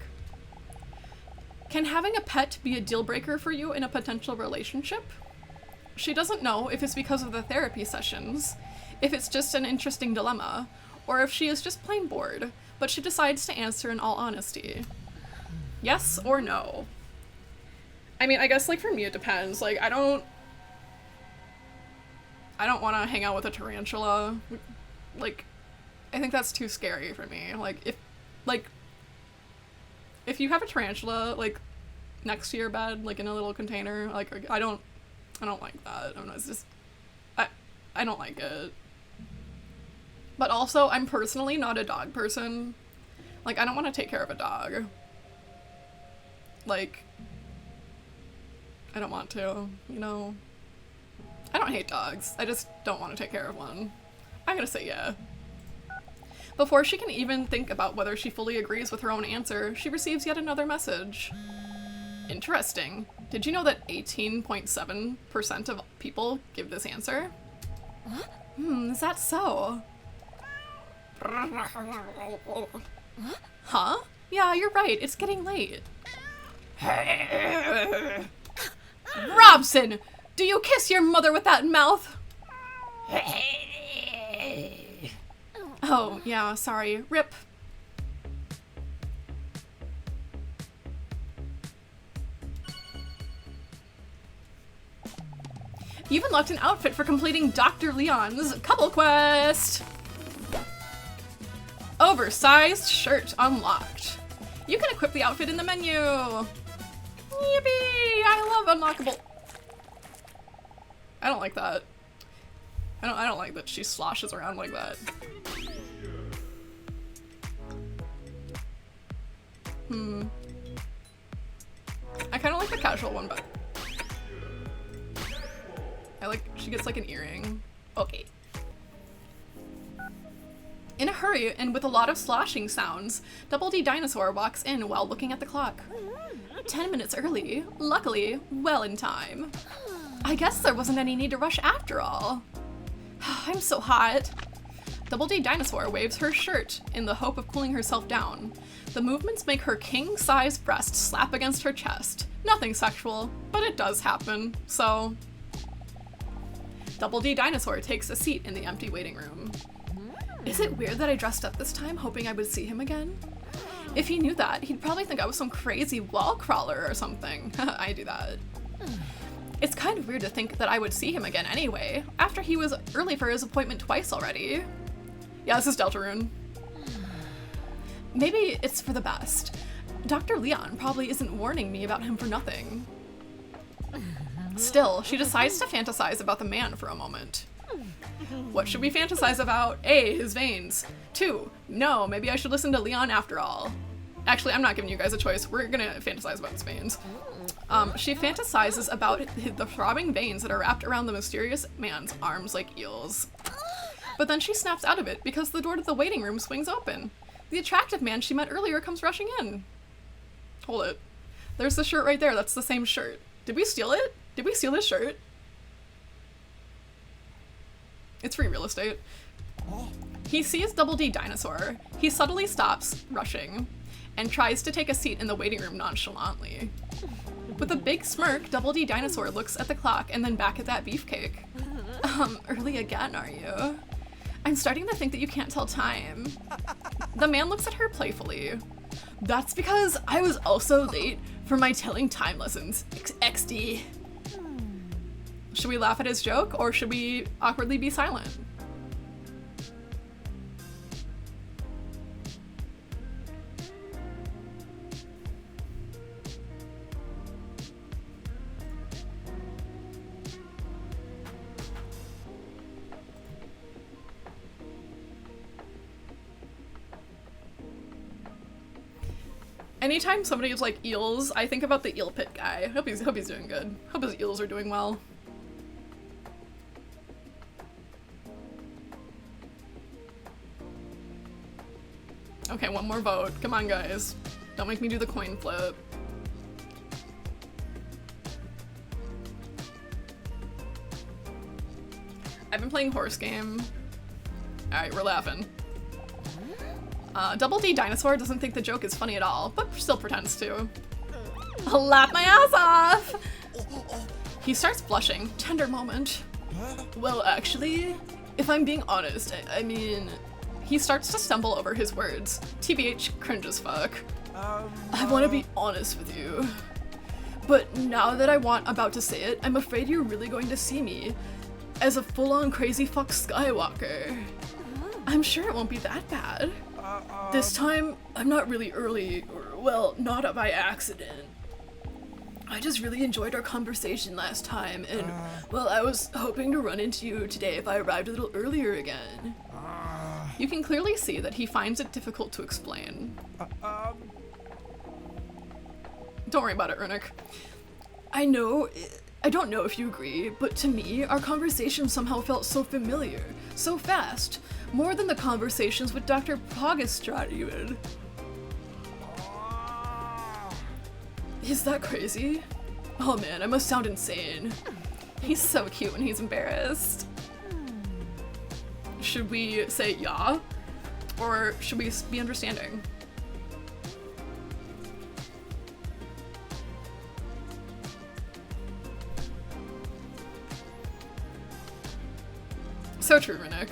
S1: Can having a pet be a deal breaker for you in a potential relationship? She doesn't know if it's because of the therapy sessions, if it's just an interesting dilemma, or if she is just plain bored, but she decides to answer in all honesty. Yes or no? I mean, I guess, like, for me it depends. Like, I don't want to hang out with a tarantula. Like, I think that's too scary for me. Like, if you have a tarantula, like, next to your bed, like, in a little container, like, I don't like that. I don't know, it's just, I don't like it. But also, I'm personally not a dog person. Like, I don't want to take care of a dog. Like, I don't want to, you know. I don't hate dogs. I just don't want to take care of one. I'm gonna say yeah. Before she can even think about whether she fully agrees with her own answer, she receives yet another message. Interesting. Did you know that 18.7% of people give this answer? Is that so? Huh? Yeah, you're right. It's getting late. Robson, do you kiss your mother with that mouth? Oh, yeah, sorry. Rip. You even left an outfit for completing Dr. Leon's couple quest. Oversized shirt unlocked. You can equip the outfit in the menu. Yippee! I love unlockable. I don't like that. I don't like that she sloshes around like that. I kind of like the casual one better. She gets like an earring. Okay. In a hurry and with a lot of sloshing sounds, Double D Dinosaur walks in while looking at the clock. 10 minutes early. Luckily, well in time. I guess there wasn't any need to rush after all. I'm so hot. Double D Dinosaur waves her shirt in the hope of cooling herself down. The movements make her king-size breast slap against her chest. Nothing sexual, but it does happen, so... Double D Dinosaur takes a seat in the empty waiting room. Is it weird that I dressed up this time hoping I would see him again? If he knew that, he'd probably think I was some crazy wall crawler or something. I do that. It's kind of weird to think that I would see him again anyway, after he was early for his appointment twice already. Yeah, this is Deltarune. Maybe it's for the best. Dr. Leon probably isn't warning me about him for nothing. Still, she decides to fantasize about the man for a moment. What should we fantasize about? A, his veins. 2, no, maybe I should listen to Leon after all. Actually, I'm not giving you guys a choice. We're gonna fantasize about his veins. She fantasizes about the throbbing veins that are wrapped around the mysterious man's arms like eels. But then she snaps out of it because the door to the waiting room swings open. The attractive man she met earlier comes rushing in. Hold it. There's the shirt right there. That's the same shirt. Did we steal it? Did we steal this shirt? It's free real estate. He sees Double D Dinosaur. He subtly stops, rushing, and tries to take a seat in the waiting room nonchalantly. With a big smirk, Double D Dinosaur looks at the clock and then back at that beefcake. Early again, are you? I'm starting to think that you can't tell time. The man looks at her playfully. That's because I was also late for my telling time lessons, XD. Should we laugh at his joke, or should we awkwardly be silent? Anytime somebody is like eels, I think about the eel pit guy. Hope he's doing good. Hope his eels are doing well. Okay, one more vote. Come on, guys. Don't make me do the coin flip. I've been playing horse game. Alright, we're laughing. Double D Dinosaur doesn't think the joke is funny at all, but still pretends to. I'll laugh my ass off! He starts blushing. Tender moment. Well, actually, if I'm being honest, I mean... He starts to stumble over his words. TBH, cringe as fuck. I want to be honest with you. But now that I'm about to say it, I'm afraid you're really going to see me as a full-on crazy fuck Skywalker. I'm sure it won't be that bad. This time, I'm not really early, or, well, not by accident. I just really enjoyed our conversation last time, and, well, I was hoping to run into you today if I arrived a little earlier again. You can clearly see that he finds it difficult to explain. Don't worry about it, Runic. I don't know if you agree, but to me, our conversation somehow felt so familiar, so fast, more than the conversations with Dr. Poggestrad even. Is that crazy? Oh man, I must sound insane. He's so cute when he's embarrassed. Should we say yeah? Or should we be understanding? So true, Rinnick.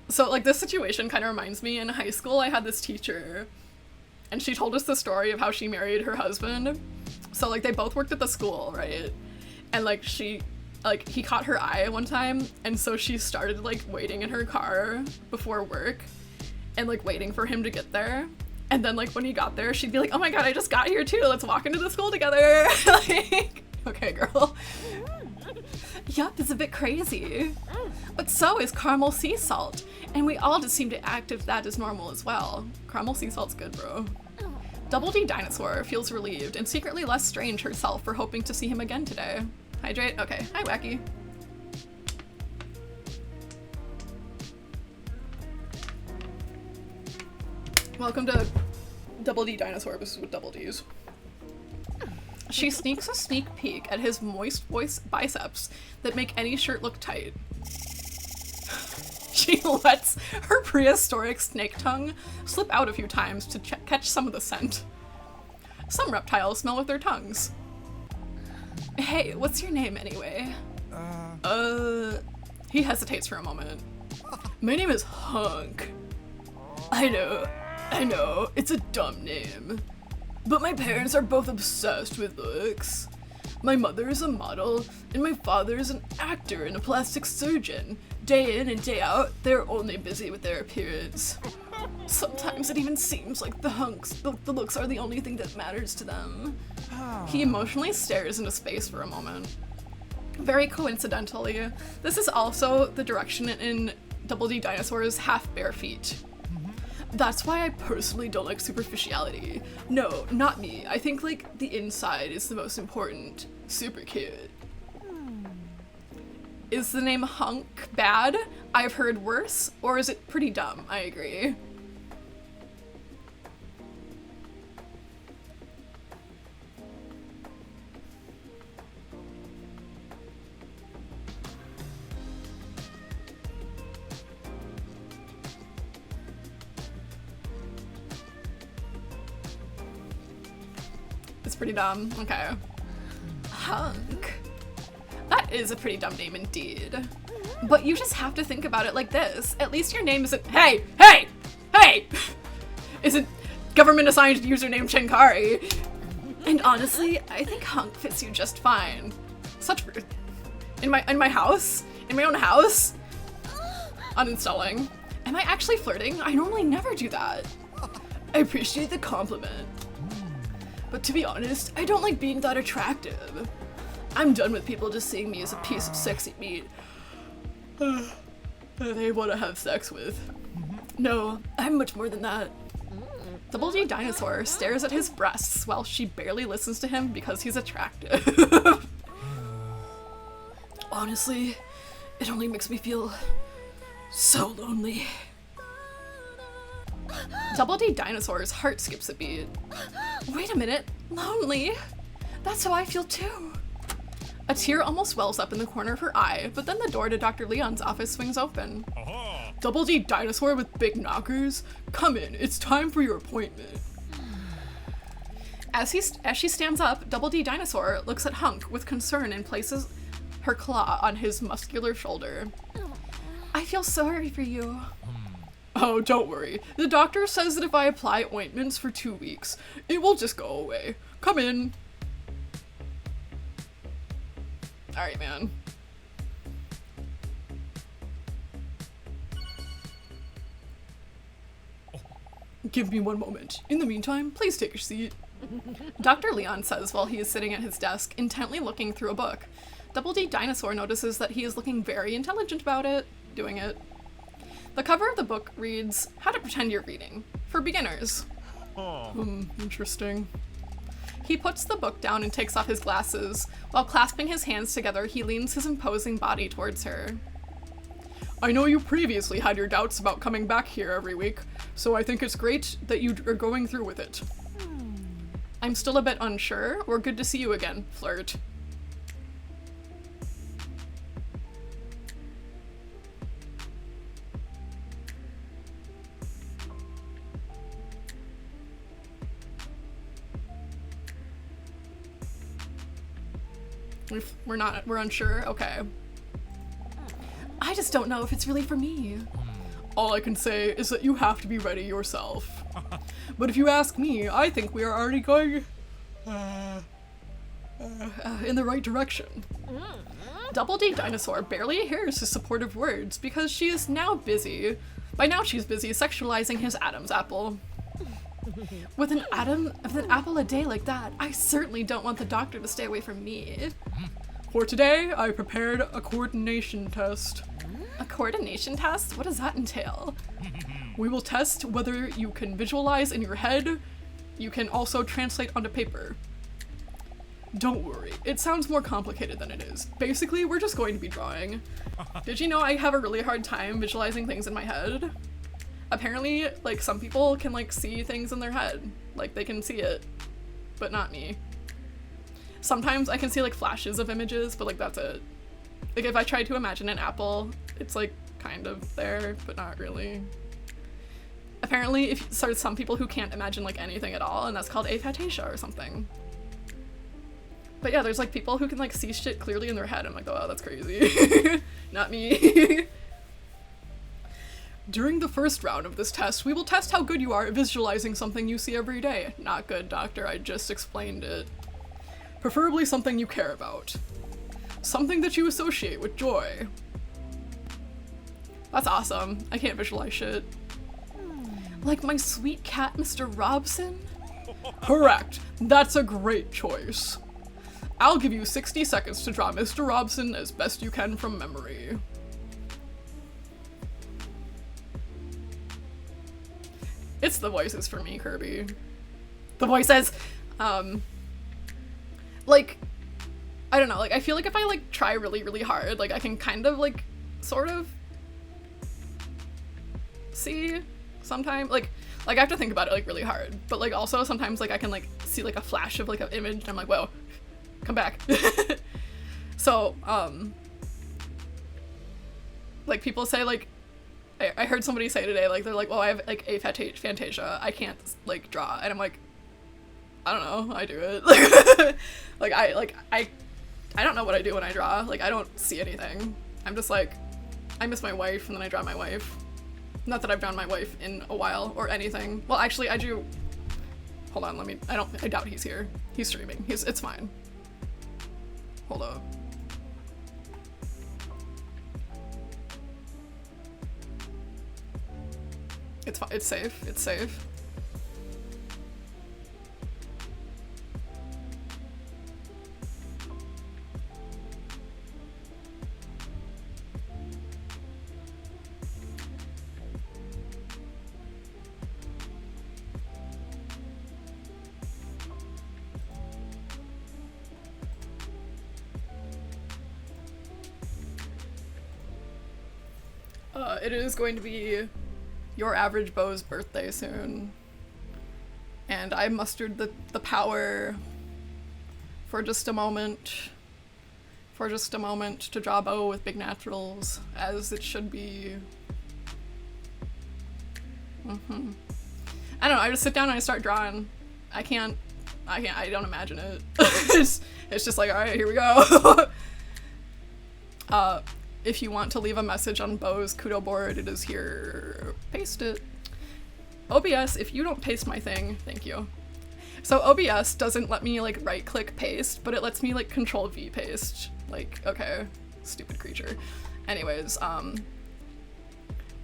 S1: So, like, this situation kind of reminds me, in high school, I had this teacher, and she told us the story of how she married her husband. So, like, they both worked at the school, right? And, like, he caught her eye one time, and so she started, like, waiting in her car before work, and, like, waiting for him to get there. And then, like, when he got there, she'd be like, oh my god, I just got here too, let's walk into the school together. Like, okay, girl. Yup, it's a bit crazy. But so is caramel sea salt, and we all just seem to act if that is normal as well. Caramel sea salt's good, bro. Double D Dinosaur feels relieved and secretly less strange herself for hoping to see him again today. Hydrate? Okay. Hi, Wacky. Welcome to Double D Dinosaur. This is with double Ds. She sneaks a sneak peek at his moist biceps that make any shirt look tight. She lets her prehistoric snake tongue slip out a few times to catch some of the scent. Some reptiles smell with their tongues. Hey, what's your name anyway? He hesitates for a moment. My name is Hunk. I know, it's a dumb name. But my parents are both obsessed with looks. My mother is a model, and my father is an actor and a plastic surgeon. Day in and day out, they're only busy with their appearance. Sometimes it even seems like the looks are the only thing that matters to them. He emotionally stares into space for a moment. Very coincidentally, this is also the direction in Double D Dinosaur's half bare feet. That's why I personally don't like superficiality. No, not me. I think, like, the inside is the most important. Super cute. Is the name Hunk bad? I've heard worse. Or is it pretty dumb? I agree. It's pretty dumb. Okay. Hunk. That is a pretty dumb name indeed. But you just have to think about it like this. At least your name isn't— Hey! Isn't government assigned username Chenkari. And honestly, I think Hunk fits you just fine. Such rude. In my house? In my own house? Uninstalling. Am I actually flirting? I normally never do that. I appreciate the compliment. But to be honest, I don't like being that attractive. I'm done with people just seeing me as a piece of sexy meat they want to have sex with. No, I'm much more than that. Double D Dinosaur stares at his breasts while she barely listens to him because he's attractive. Honestly, it only makes me feel so lonely. Double D Dinosaur's heart skips a beat. Wait a minute, lonely? That's how I feel too. A tear almost wells up in the corner of her eye, but then the door to Dr. Leon's office swings open. Double D Dinosaur with big knockers? Come in, it's time for your appointment. As she stands up, Double D Dinosaur looks at Hunk with concern and places her claw on his muscular shoulder. I feel sorry for you. Oh, don't worry. The doctor says that if I apply ointments for 2 weeks, it will just go away. Come in. Alright, man. Give me one moment. In the meantime, please take your seat. Dr. Leon says while he is sitting at his desk, intently looking through a book. Double D Dinosaur notices that he is looking very intelligent about it, doing it. The cover of the book reads, How to Pretend You're Reading, for beginners. Interesting. He puts the book down and takes off his glasses. While clasping his hands together, he leans his imposing body towards her. I know you previously had your doubts about coming back here every week, so I think it's great that you are going through with it. I'm still a bit unsure. We're good to see you again, flirt. We're unsure? Okay. I just don't know if it's really for me. All I can say is that you have to be ready yourself. But if you ask me, I think we are already going in the right direction. Double DDinosaur barely hears his supportive words because she is now busy. By now she's busy sexualizing his Adam's apple. With an apple a day like that, I certainly don't want the doctor to stay away from me. For today, I prepared a coordination test. A coordination test? What does that entail? We will test whether you can visualize in your head. You can also translate onto paper. Don't worry, it sounds more complicated than it is. Basically, we're just going to be drawing. Did you know I have a really hard time visualizing things in my head? Apparently, like, some people can, like, see things in their head. Like, they can see it, but not me. Sometimes I can see, like, flashes of images, but, like, that's it. Like, if I try to imagine an apple, it's, like, kind of there, but not really. Apparently, there's some people who can't imagine, like, anything at all, and that's called aphantasia or something. But yeah, there's, like, people who can, like, see shit clearly in their head. I'm like, oh, that's crazy. Not me. During the first round of this test, we will test how good you are at visualizing something you see every day. Not good, doctor, I just explained it. Preferably something you care about. Something that you associate with joy. That's awesome. I can't visualize shit. Like my sweet cat, Mr. Robson? Correct. That's a great choice. I'll give you 60 seconds to draw Mr. Robson as best you can from memory. It's the voices for me, Kirby. The voices! Like, I don't know, like, I feel like if I, like, try really, really hard, like, I can kind of, like, sort of see sometimes, like, I have to think about it, like, really hard, but, like, also sometimes, like, I can, like, see, like, a flash of, like, an image, and I'm like, whoa, come back. So, like, people say, like, I heard somebody say today, like, they're like, well, I have, like, aphantasia, I can't, like, draw, and I'm like, I don't know, I do it. I don't know what I do when I draw, like, I don't see anything. I'm just like, I miss my wife, and then I draw my wife. Not that I've drawn my wife in a while, or anything. Well, actually, I do, hold on, I doubt he's here. He's streaming, it's fine. Hold up. It's fine, it's safe, it's safe. It is going to be your average beau's birthday soon, and I mustered the power for just a moment to draw a beau with big naturals, as it should be. I don't know, I just sit down and I start drawing. I don't imagine it. It's just like, alright, here we go. If you want to leave a message on Beau's Kudo board, it is here. Paste it. OBS, if you don't paste my thing, thank you. So OBS doesn't let me, like, right-click paste, but it lets me, like, Control-V paste. Like, okay, stupid creature. Anyways, and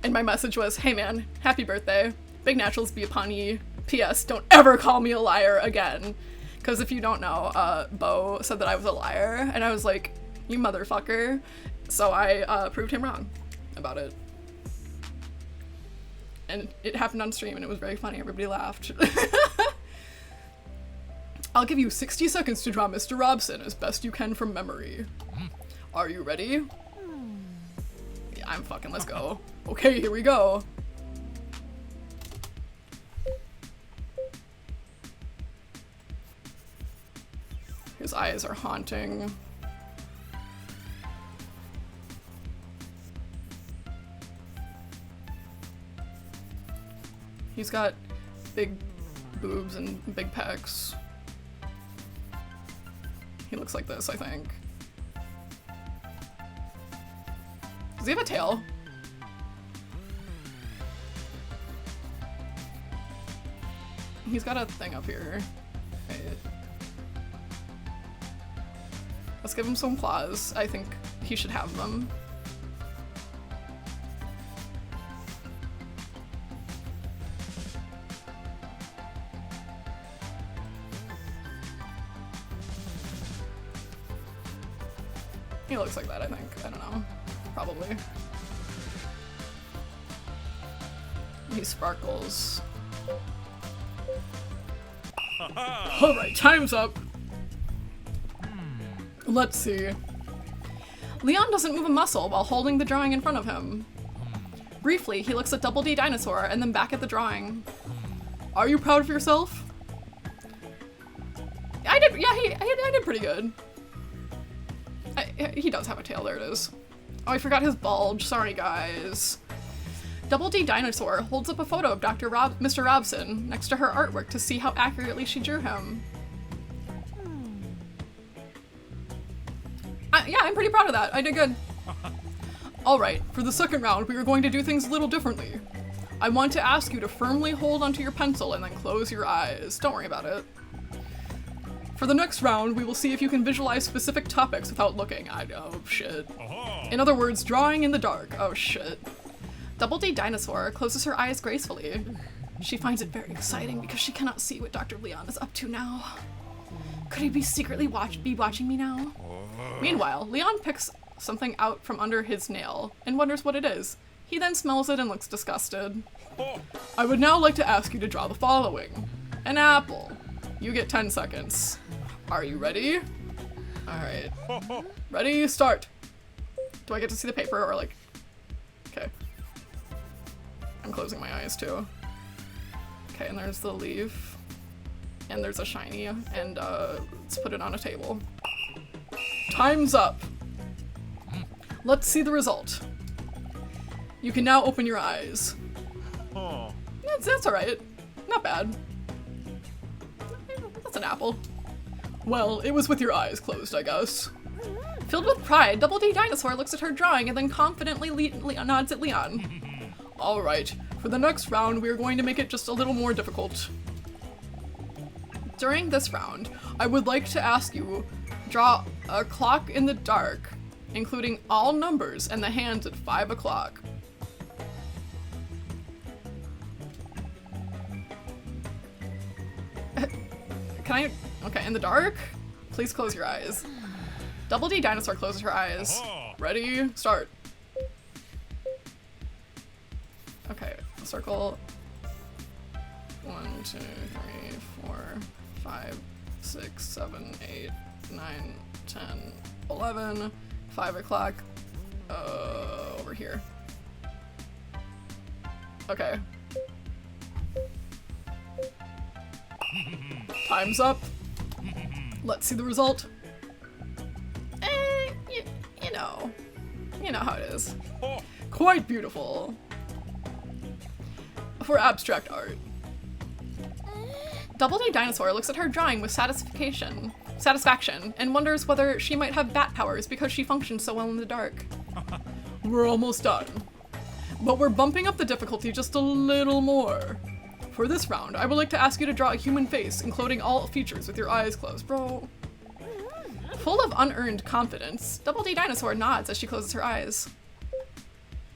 S1: my message was, hey man, happy birthday. Big naturals be upon ye. P.S. Don't ever call me a liar again. Because if you don't know, Beau said that I was a liar, and I was like, you motherfucker. So I proved him wrong about it. And it happened on stream and it was very funny, everybody laughed. I'll give you 60 seconds to draw Mr. Robson as best you can from memory. Are you ready? Yeah, I'm fucking, let's go. Okay, here we go. His eyes are haunting. He's got big boobs and big pecs. He looks like this, I think. Does he have a tail? He's got a thing up here. Wait. Let's give him some claws. I think he should have them. He looks like that, I think. I don't know. Probably. He sparkles. Alright, time's up. Let's see. Leon doesn't move a muscle while holding the drawing in front of him. Briefly, he looks at Double D Dinosaur and then back at the drawing. Are you proud of yourself? I did, yeah, I did pretty good. He does have a tail, there it is. Oh, I forgot his bulge, sorry guys. Double D Dinosaur holds up a photo of Mr. Robson next to her artwork to see how accurately she drew him. Yeah, I'm pretty proud of that. I did good. Alright, for the second round, we are going to do things a little differently. I want to ask you to firmly hold onto your pencil and then close your eyes. Don't worry about it. For the next round, we will see if you can visualize specific topics without looking. Oh shit. In other words, drawing in the dark. Oh shit. Double D Dinosaur closes her eyes gracefully. She finds it very exciting because she cannot see what Dr. Leon is up to now. Could he be secretly watching me now? Meanwhile, Leon picks something out from under his nail and wonders what it is. He then smells it and looks disgusted. I would now like to ask you to draw the following. An apple. You get 10 seconds. Are you ready? Alright. Ready, start. Do I get to see the paper or like... Okay. I'm closing my eyes too. Okay, and there's the leaf. And there's a shiny, and let's put it on a table. Time's up. Let's see the result. You can now open your eyes. That's alright. Not bad. That's an apple. Well, it was with your eyes closed, I guess. Filled with pride, Double D Dinosaur looks at her drawing and then confidently nods at Leon. Alright, for the next round, we are going to make it just a little more difficult. During this round, I would like to ask you draw a clock in the dark, including all numbers and the hands at 5 o'clock. Okay, in the dark? Please close your eyes. Double D Dinosaur closes her eyes. Ready, start. Okay, circle. 1, 2, 3, 4, 5, 6, 7, 8, 9, 10, 11, 5 o'clock, over here. Okay. Time's up. Let's see the result. You know how it is. Quite beautiful. For abstract art. Double D Dinosaur looks at her drawing with satisfaction and wonders whether she might have bat powers because she functions so well in the dark. We're almost done. But we're bumping up the difficulty just a little more. For this round, I would like to ask you to draw a human face, including all features with your eyes closed, bro. Full of unearned confidence, Double D Dinosaur nods as she closes her eyes.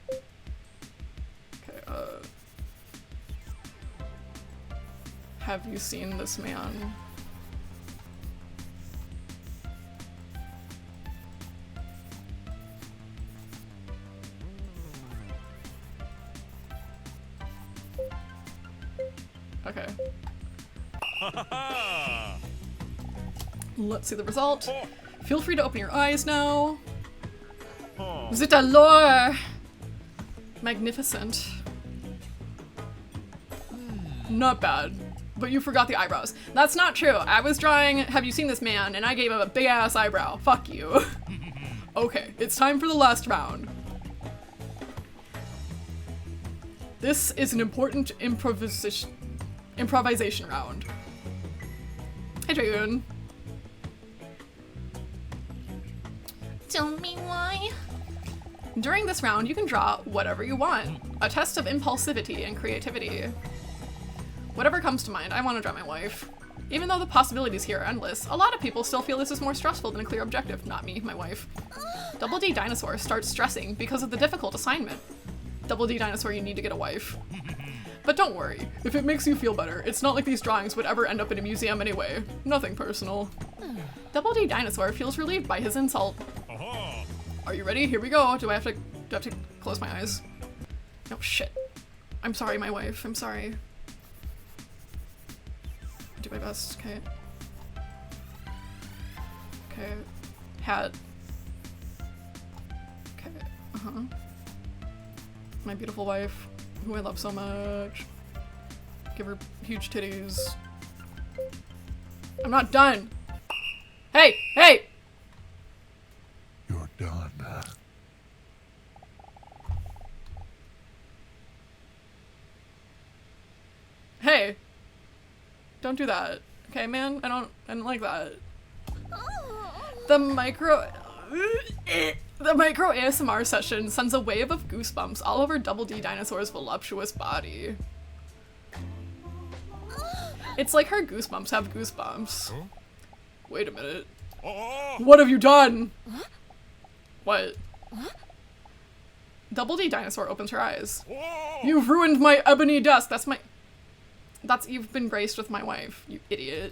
S1: Okay, have you seen this man? Okay. Let's see the result. Feel free to open your eyes now. Zit alors! Magnificent. Not bad. But you forgot the eyebrows. That's not true. I was drawing Have You Seen This Man? And I gave him a big ass eyebrow. Fuck you. Okay, it's time for the last round. This is an important improvisation round. Hey, Dragoon. Tell me why. During this round, you can draw whatever you want. A test of impulsivity and creativity. Whatever comes to mind, I want to draw my wife. Even though the possibilities here are endless, a lot of people still feel this is more stressful than a clear objective. Not me, my wife. Double D Dinosaur starts stressing because of the difficult assignment. Double D Dinosaur, you need to get a wife. But don't worry, if it makes you feel better, it's not like these drawings would ever end up in a museum anyway. Nothing personal. Double D Dinosaur feels relieved by his insult. Are you ready? Here we go. Do I have to close my eyes? No, shit. I'm sorry, my wife. I'm sorry. Do my best. Okay. Okay. Hat. Okay. My beautiful wife, who I love so much. Give her huge titties. I'm not done. Hey! Hey!
S2: You're done.
S1: Hey! Don't do that. Okay, man? I don't like that. The micro ASMR session sends a wave of goosebumps all over Double D Dinosaur's voluptuous body. It's like her goosebumps have goosebumps.
S2: Huh?
S1: Wait a minute. What have you done? What? Double D Dinosaur opens her eyes. You've ruined my ebony desk. You've been graced with my wife, you idiot.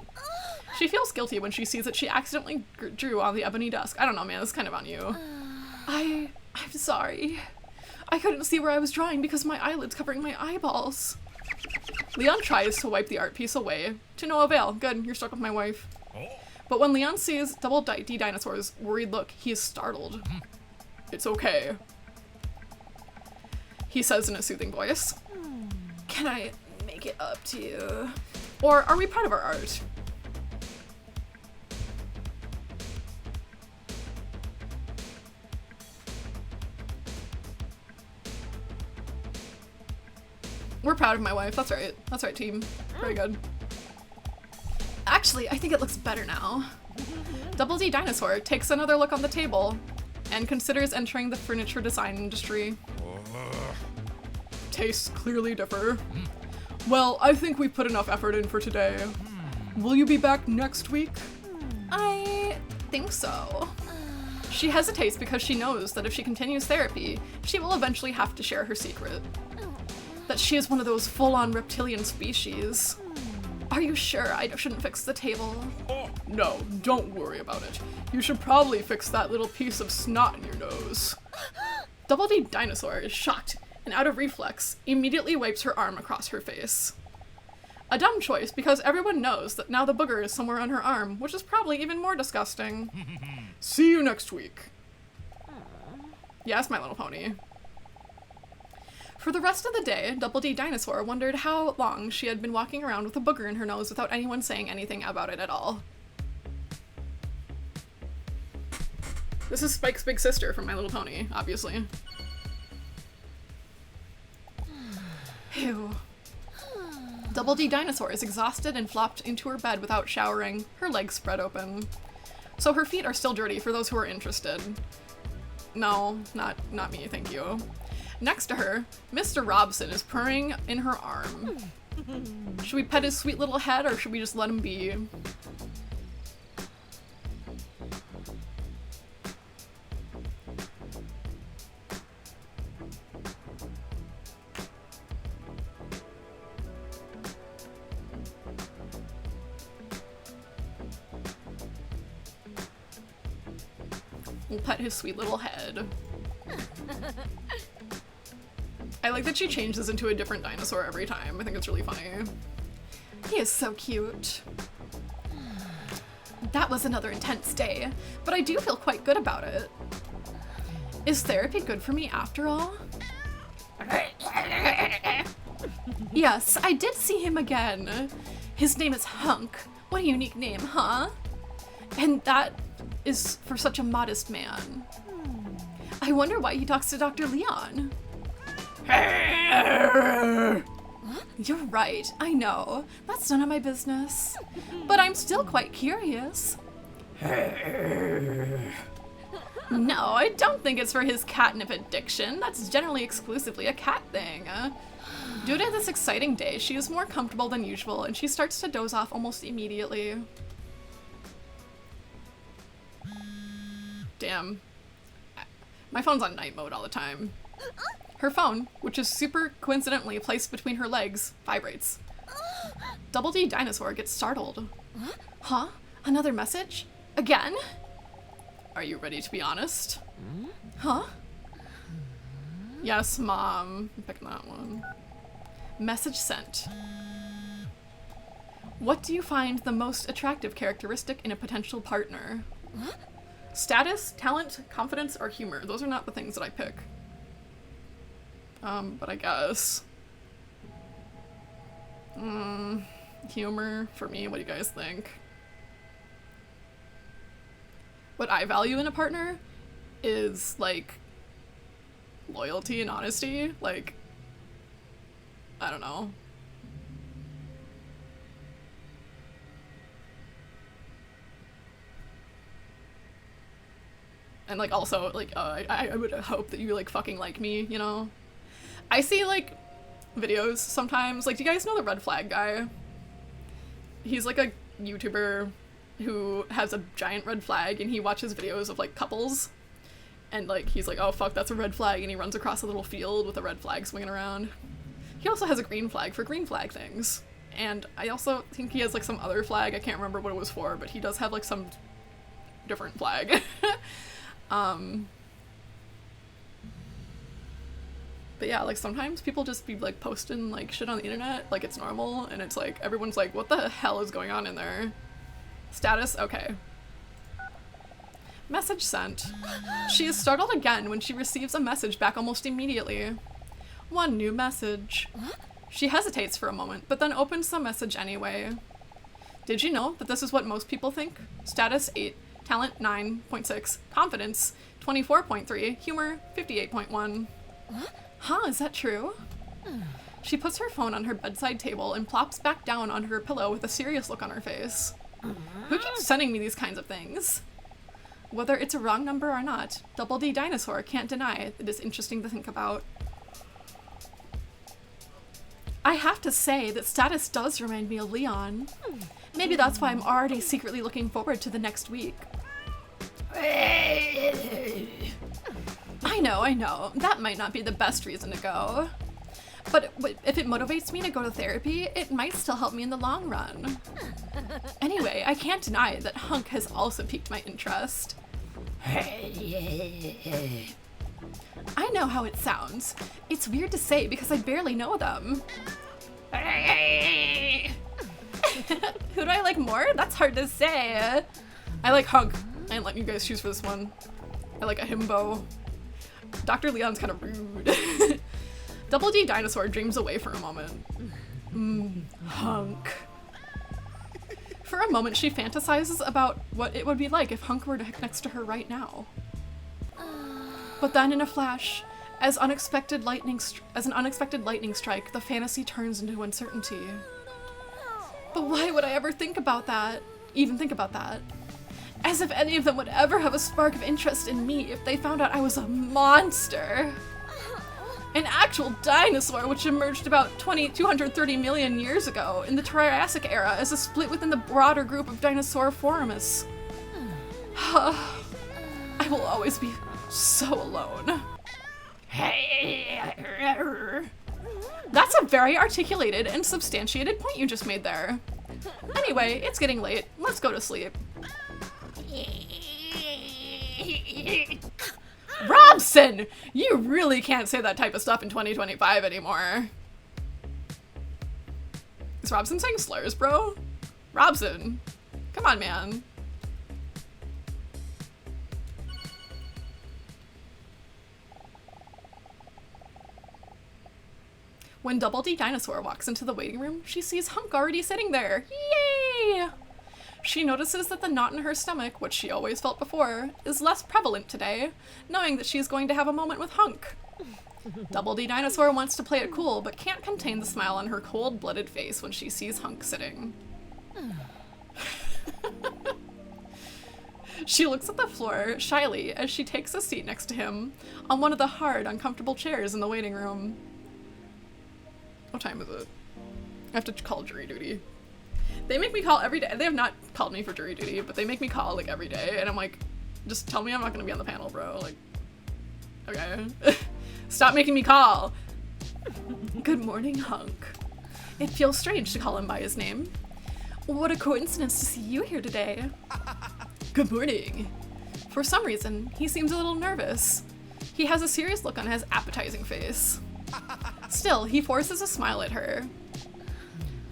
S1: She feels guilty when she sees that she accidentally drew on the ebony desk. I don't know, man, it's kind of on you. I'm sorry. I couldn't see where I was drawing because my eyelid's covering my eyeballs. Leon tries to wipe the art piece away, to no avail. Good, you're stuck with my wife. But when Leon sees Double D Dinosaur's worried look, he is startled. It's okay, he says in a soothing voice. Can I make it up to you? Or are we proud of our art? We're proud of my wife. That's right. That's right, team. Very good. Actually, I think it looks better now. Double D Dinosaur takes another look on the table and considers entering the furniture design industry. Tastes clearly differ. Well, I think we put enough effort in for today. Will you be back next week? I think so. She hesitates because she knows that if she continues therapy, she will eventually have to share her secret. That she is one of those full-on reptilian species. Are you sure I shouldn't fix the table? No, don't worry about it. You should probably fix that little piece of snot in your nose. Double D Dinosaur is shocked and out of reflex, immediately wipes her arm across her face. A dumb choice because everyone knows that now the booger is somewhere on her arm, which is probably even more disgusting. See you next week. Yes, My Little Pony. For the rest of the day, Double D Dinosaur wondered how long she had been walking around with a booger in her nose without anyone saying anything about it at all. This is Spike's big sister from My Little Pony, obviously. Ew. Double D Dinosaur is exhausted and flopped into her bed without showering, her legs spread open. So her feet are still dirty for those who are interested. No, not me, thank you. Next to her, Mr. Robson is purring in her arm. Should we pet his sweet little head or should we just let him be? We'll pet his sweet little head. I like that she changes into a different dinosaur every time. I think it's really funny. He is so cute. That was another intense day, but I do feel quite good about it. Is therapy good for me after all? Yes, I did see him again. His name is Hunk. What a unique name, huh? And that is for such a modest man. I wonder why he talks to Dr. Leon. You're right, I know. That's none of my business. But I'm still quite curious. No, I don't think it's for his catnip addiction. That's generally exclusively a cat thing. Due to this exciting day, she is more comfortable than usual, and she starts to doze off almost immediately. Damn. My phone's on night mode all the time. Her phone, which is super coincidentally placed between her legs, vibrates. Double D Dinosaur gets startled. Huh? Another message? Again? Are you ready to be honest? Huh? Yes, Mom. I'm picking that one. Message sent. What do you find the most attractive characteristic in a potential partner? Status, talent, confidence, or humor? Those are not the things that I pick. But I guess. Humor for me, what do you guys think? What I value in a partner is, like, loyalty and honesty. Like, I don't know. And, like, also, like, I would hope that you, like, fucking like me, you know? I see, like, videos sometimes. Like, do you guys know the red flag guy? He's, like, a YouTuber who has a giant red flag, and he watches videos of, like, couples. And, like, he's like, oh, fuck, that's a red flag, and he runs across a little field with a red flag swinging around. He also has a green flag for green flag things. And I also think he has, like, some other flag. I can't remember what it was for, but he does have, like, some different flag. But yeah, like, sometimes people just be, like, posting, like, shit on the internet like it's normal, and it's like, everyone's like, what the hell is going on in there? Status? Okay. Message sent. She is startled again when she receives a message back almost immediately. One new message. She hesitates for a moment, but then opens the message anyway. Did you know that this is what most people think? Status 8, talent 9.6, confidence 24.3, humor 58.1. Huh, is that true? She puts her phone on her bedside table and plops back down on her pillow with a serious look on her face. Who keeps sending me these kinds of things? Whether it's a wrong number or not, Double D Dinosaur can't deny it is interesting to think about. I have to say that Status does remind me of Leon. Maybe that's why I'm already secretly looking forward to the next week. I know. That might not be the best reason to go. But if it motivates me to go to therapy, it might still help me in the long run. Anyway, I can't deny that Hunk has also piqued my interest. I know how it sounds. It's weird to say because I barely know them. Who do I like more? That's hard to say. I like Hunk. I ain't letting you guys choose for this one. I like a himbo. Dr. Leon's kind of rude. Double D Dinosaur dreams away for a moment. Hunk. For a moment, she fantasizes about what it would be like if Hunk were next to her right now. But then in a flash, as an unexpected lightning strike, the fantasy turns into uncertainty. But why would I ever think about that? Even think about that? As if any of them would ever have a spark of interest in me if they found out I was a monster. An actual dinosaur which emerged about 230 million years ago in the Triassic era as a split within the broader group of Dinosauriformes. I will always be so alone. That's a very articulated and substantiated point you just made there. Anyway, it's getting late. Let's go to sleep. Robson! You really can't say that type of stuff in 2025 anymore. Is Robson saying slurs, bro? Robson, come on, man. When Double D Dinosaur walks into the waiting room, she sees Hunk already sitting there. Yay! She notices that the knot in her stomach, which she always felt before, is less prevalent today, knowing that she's going to have a moment with Hunk. Double D Dinosaur wants to play it cool, but can't contain the smile on her cold-blooded face when she sees Hunk sitting. She looks at the floor shyly as she takes a seat next to him on one of the hard, uncomfortable chairs in the waiting room. What time is it? I have to call jury duty. They make me call every day. They have not called me for jury duty, but they make me call like every day, and I'm like, just tell me I'm not gonna be on the panel, bro. Like, okay. Stop making me call. Good morning, Hunk. It feels strange to call him by his name. What a coincidence to see you here today. Good morning. For some reason, he seems a little nervous. He has a serious look on his appetizing face. Still, he forces a smile at her.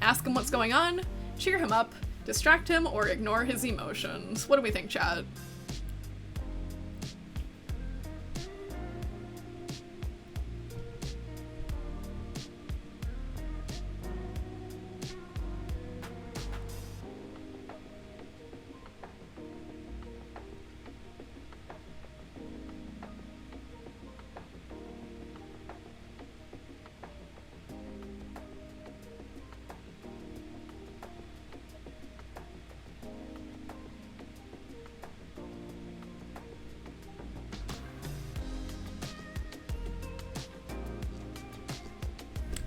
S1: Ask him what's going on, cheer him up, distract him, or ignore his emotions. What do we think, chat?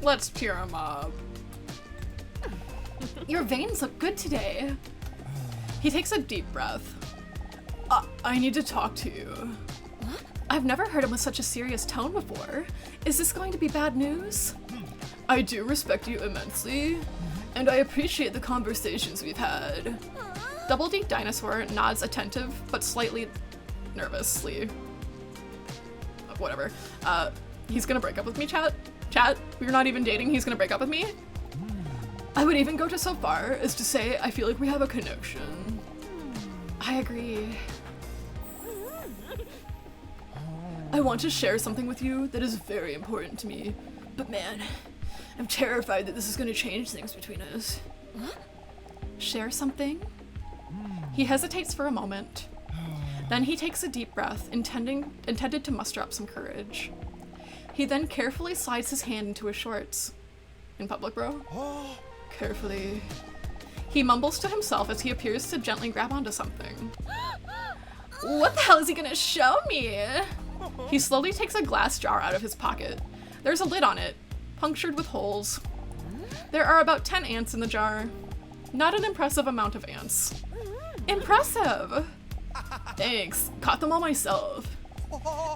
S1: Let's cheer him up. Your veins look good today. He takes a deep breath. I need to talk to you. What? I've never heard him with such a serious tone before. Is this going to be bad news? I do respect you immensely, and I appreciate the conversations we've had. Double D Dinosaur nods attentive, but slightly nervously. Whatever. He's gonna break up with me, chat? Chat, we're not even dating, he's gonna break up with me? I would even go to so far as to say I feel like we have a connection. I agree. I want to share something with you that is very important to me, but man, I'm terrified that this is gonna change things between us. What? Share something? He hesitates for a moment. Then he takes a deep breath, intended to muster up some courage. He then carefully slides his hand into his shorts. In public, bro? Carefully. He mumbles to himself as he appears to gently grab onto something. What the hell is he gonna show me? He slowly takes a glass jar out of his pocket. There's a lid on it, punctured with holes. There are about 10 ants in the jar. Not an impressive amount of ants. Impressive! Thanks, caught them all myself.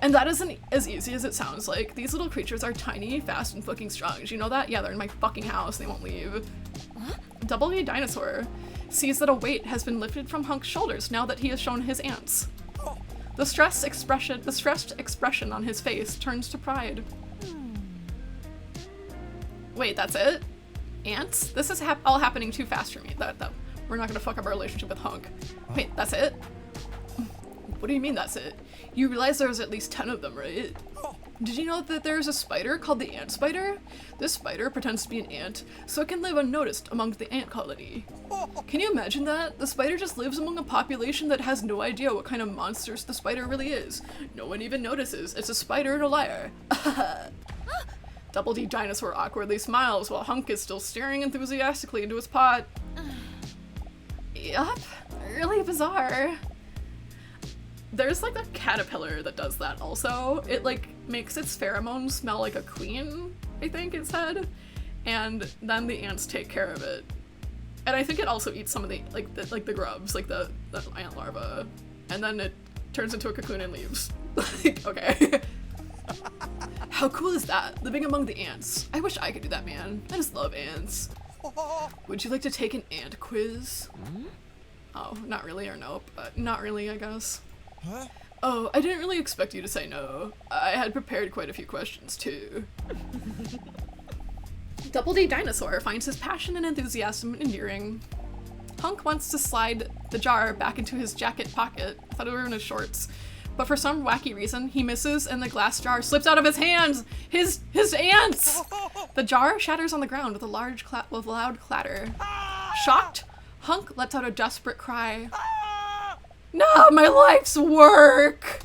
S1: And that isn't as easy as it sounds like. These little creatures are tiny, fast, and fucking strong. Did you know that? Yeah, they're in my fucking house. They won't leave. Double D Dinosaur sees that a weight has been lifted from Hunk's shoulders now that he has shown his ants. The stressed expression on his face turns to pride. Wait, that's it? Ants? This is all happening too fast for me. We're not gonna fuck up our relationship with Hunk. Wait, that's it? What do you mean that's it? You realize there's at least 10 of them, right? Did you know that there's a spider called the ant spider? This spider pretends to be an ant, so it can live unnoticed among the ant colony. Can you imagine that? The spider just lives among a population that has no idea what kind of monsters the spider really is. No one even notices. It's a spider and a liar. Double D Dinosaur awkwardly smiles while Hunk is still staring enthusiastically into his pot. Yup, really bizarre. There's like a caterpillar that does that also. It like makes its pheromones smell like a queen, I think it said. And then the ants take care of it. And I think it also eats some of the the grubs, like the ant larva. And then it turns into a cocoon and leaves. Like, okay. How cool is that? Living among the ants. I wish I could do that, man. I just love ants. Would you like to take an ant quiz? Oh, not really or nope. Not really, I guess.
S3: Huh?
S1: Oh, I didn't really expect you to say no. I had prepared quite a few questions, too. Double D Dinosaur finds his passion and enthusiasm endearing. Hunk wants to slide the jar back into his jacket pocket. I thought it were in his shorts. But for some wacky reason, he misses and the glass jar slips out of his hands! His ants! The jar shatters on the ground with a loud clatter. Shocked, Hunk lets out a desperate cry. No, my life's work!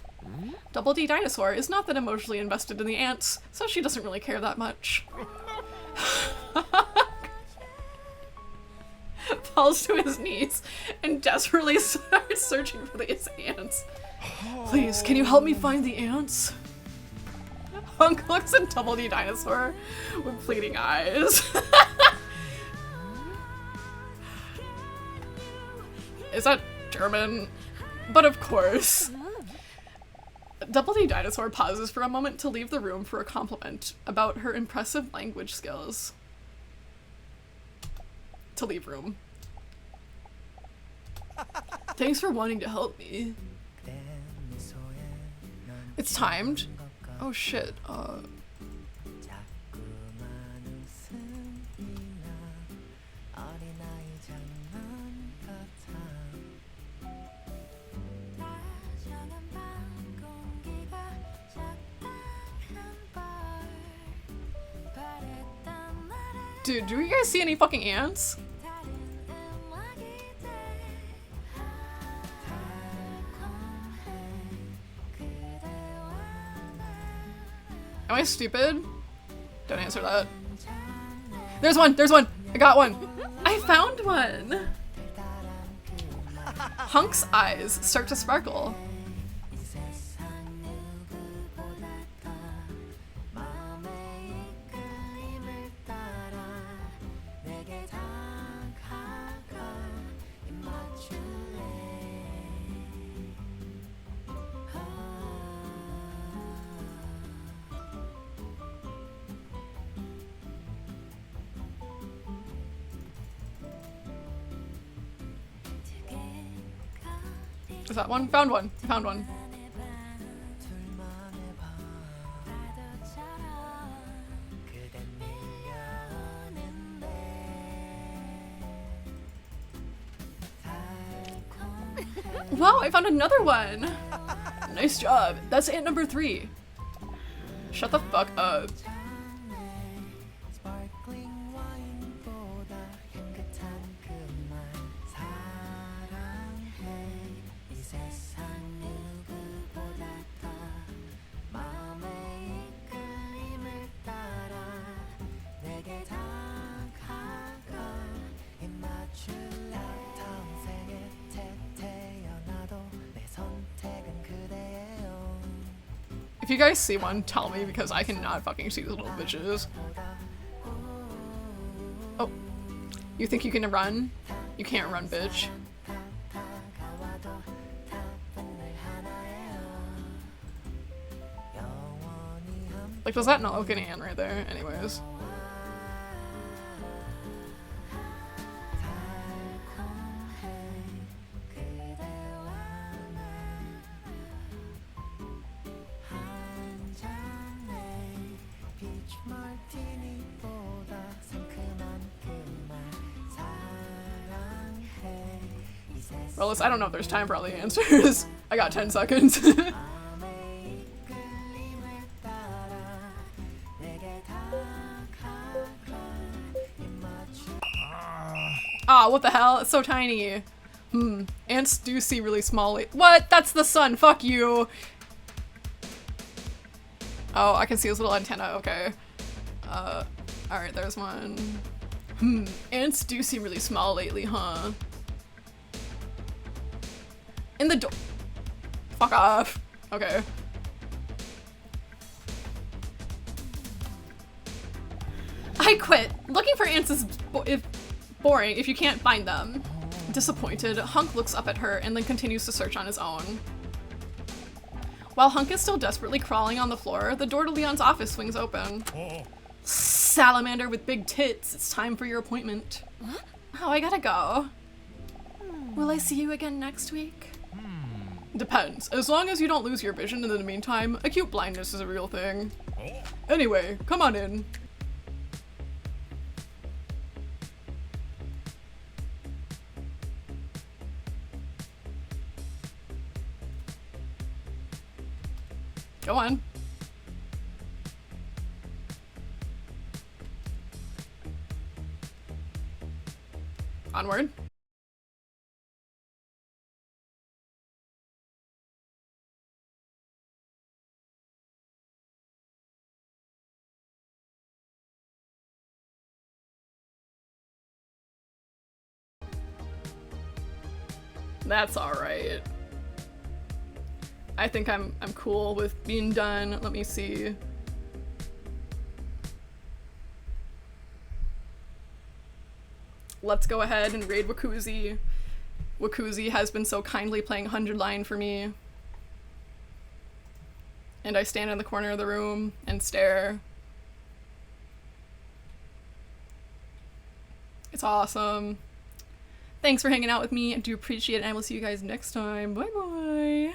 S1: Double D Dinosaur is not that emotionally invested in the ants, so she doesn't really care that much. falls to his knees and desperately starts searching for these ants. Please, can you help me find the ants? Hunk looks at Double D Dinosaur with pleading eyes. Is that German? But of course. Double D Dinosaur pauses for a moment to leave the room for a compliment about her impressive language skills. To leave room. Thanks for wanting to help me. It's timed. Oh shit, dude, do you guys see any fucking ants? Am I stupid? Don't answer that. There's one! There's one! I got one! I found one! Hunk's eyes start to sparkle. Is that one? Found one. I found one. Wow, I found another one! Nice job. That's ant number 3. Shut the fuck up. If you guys see one, tell me because I cannot fucking see these little bitches. Oh. You think you can run? You can't run, bitch. Like, does that not look an ant right there? Anyways. Well, I don't know if there's time for all the answers. I got 10 seconds. Ah, what the hell? It's so tiny. Ants do see really small. What? That's the sun. Fuck you. Oh, I can see his little antenna. Okay. Alright, there's one. Ants do seem really small lately, huh? In the door. Fuck off. Okay. I quit. Looking for ants is boring if you can't find them. Disappointed, Hunk looks up at her and then continues to search on his own. While Hunk is still desperately crawling on the floor, the door to Leon's office swings open. Salamander with big tits, it's time for your appointment. Oh, I gotta go. Will I see you again next week? Depends. As long as you don't lose your vision in the meantime, acute blindness is a real thing. Anyway, come on in. Go on. Onward. That's alright. I think I'm cool with being done. Let me see. Let's go ahead and raid Wakuzi. Wakuzi has been so kindly playing 100 line for me. And I stand in the corner of the room and stare. It's awesome. Thanks for hanging out with me. I do appreciate it, and I will see you guys next time. Bye bye.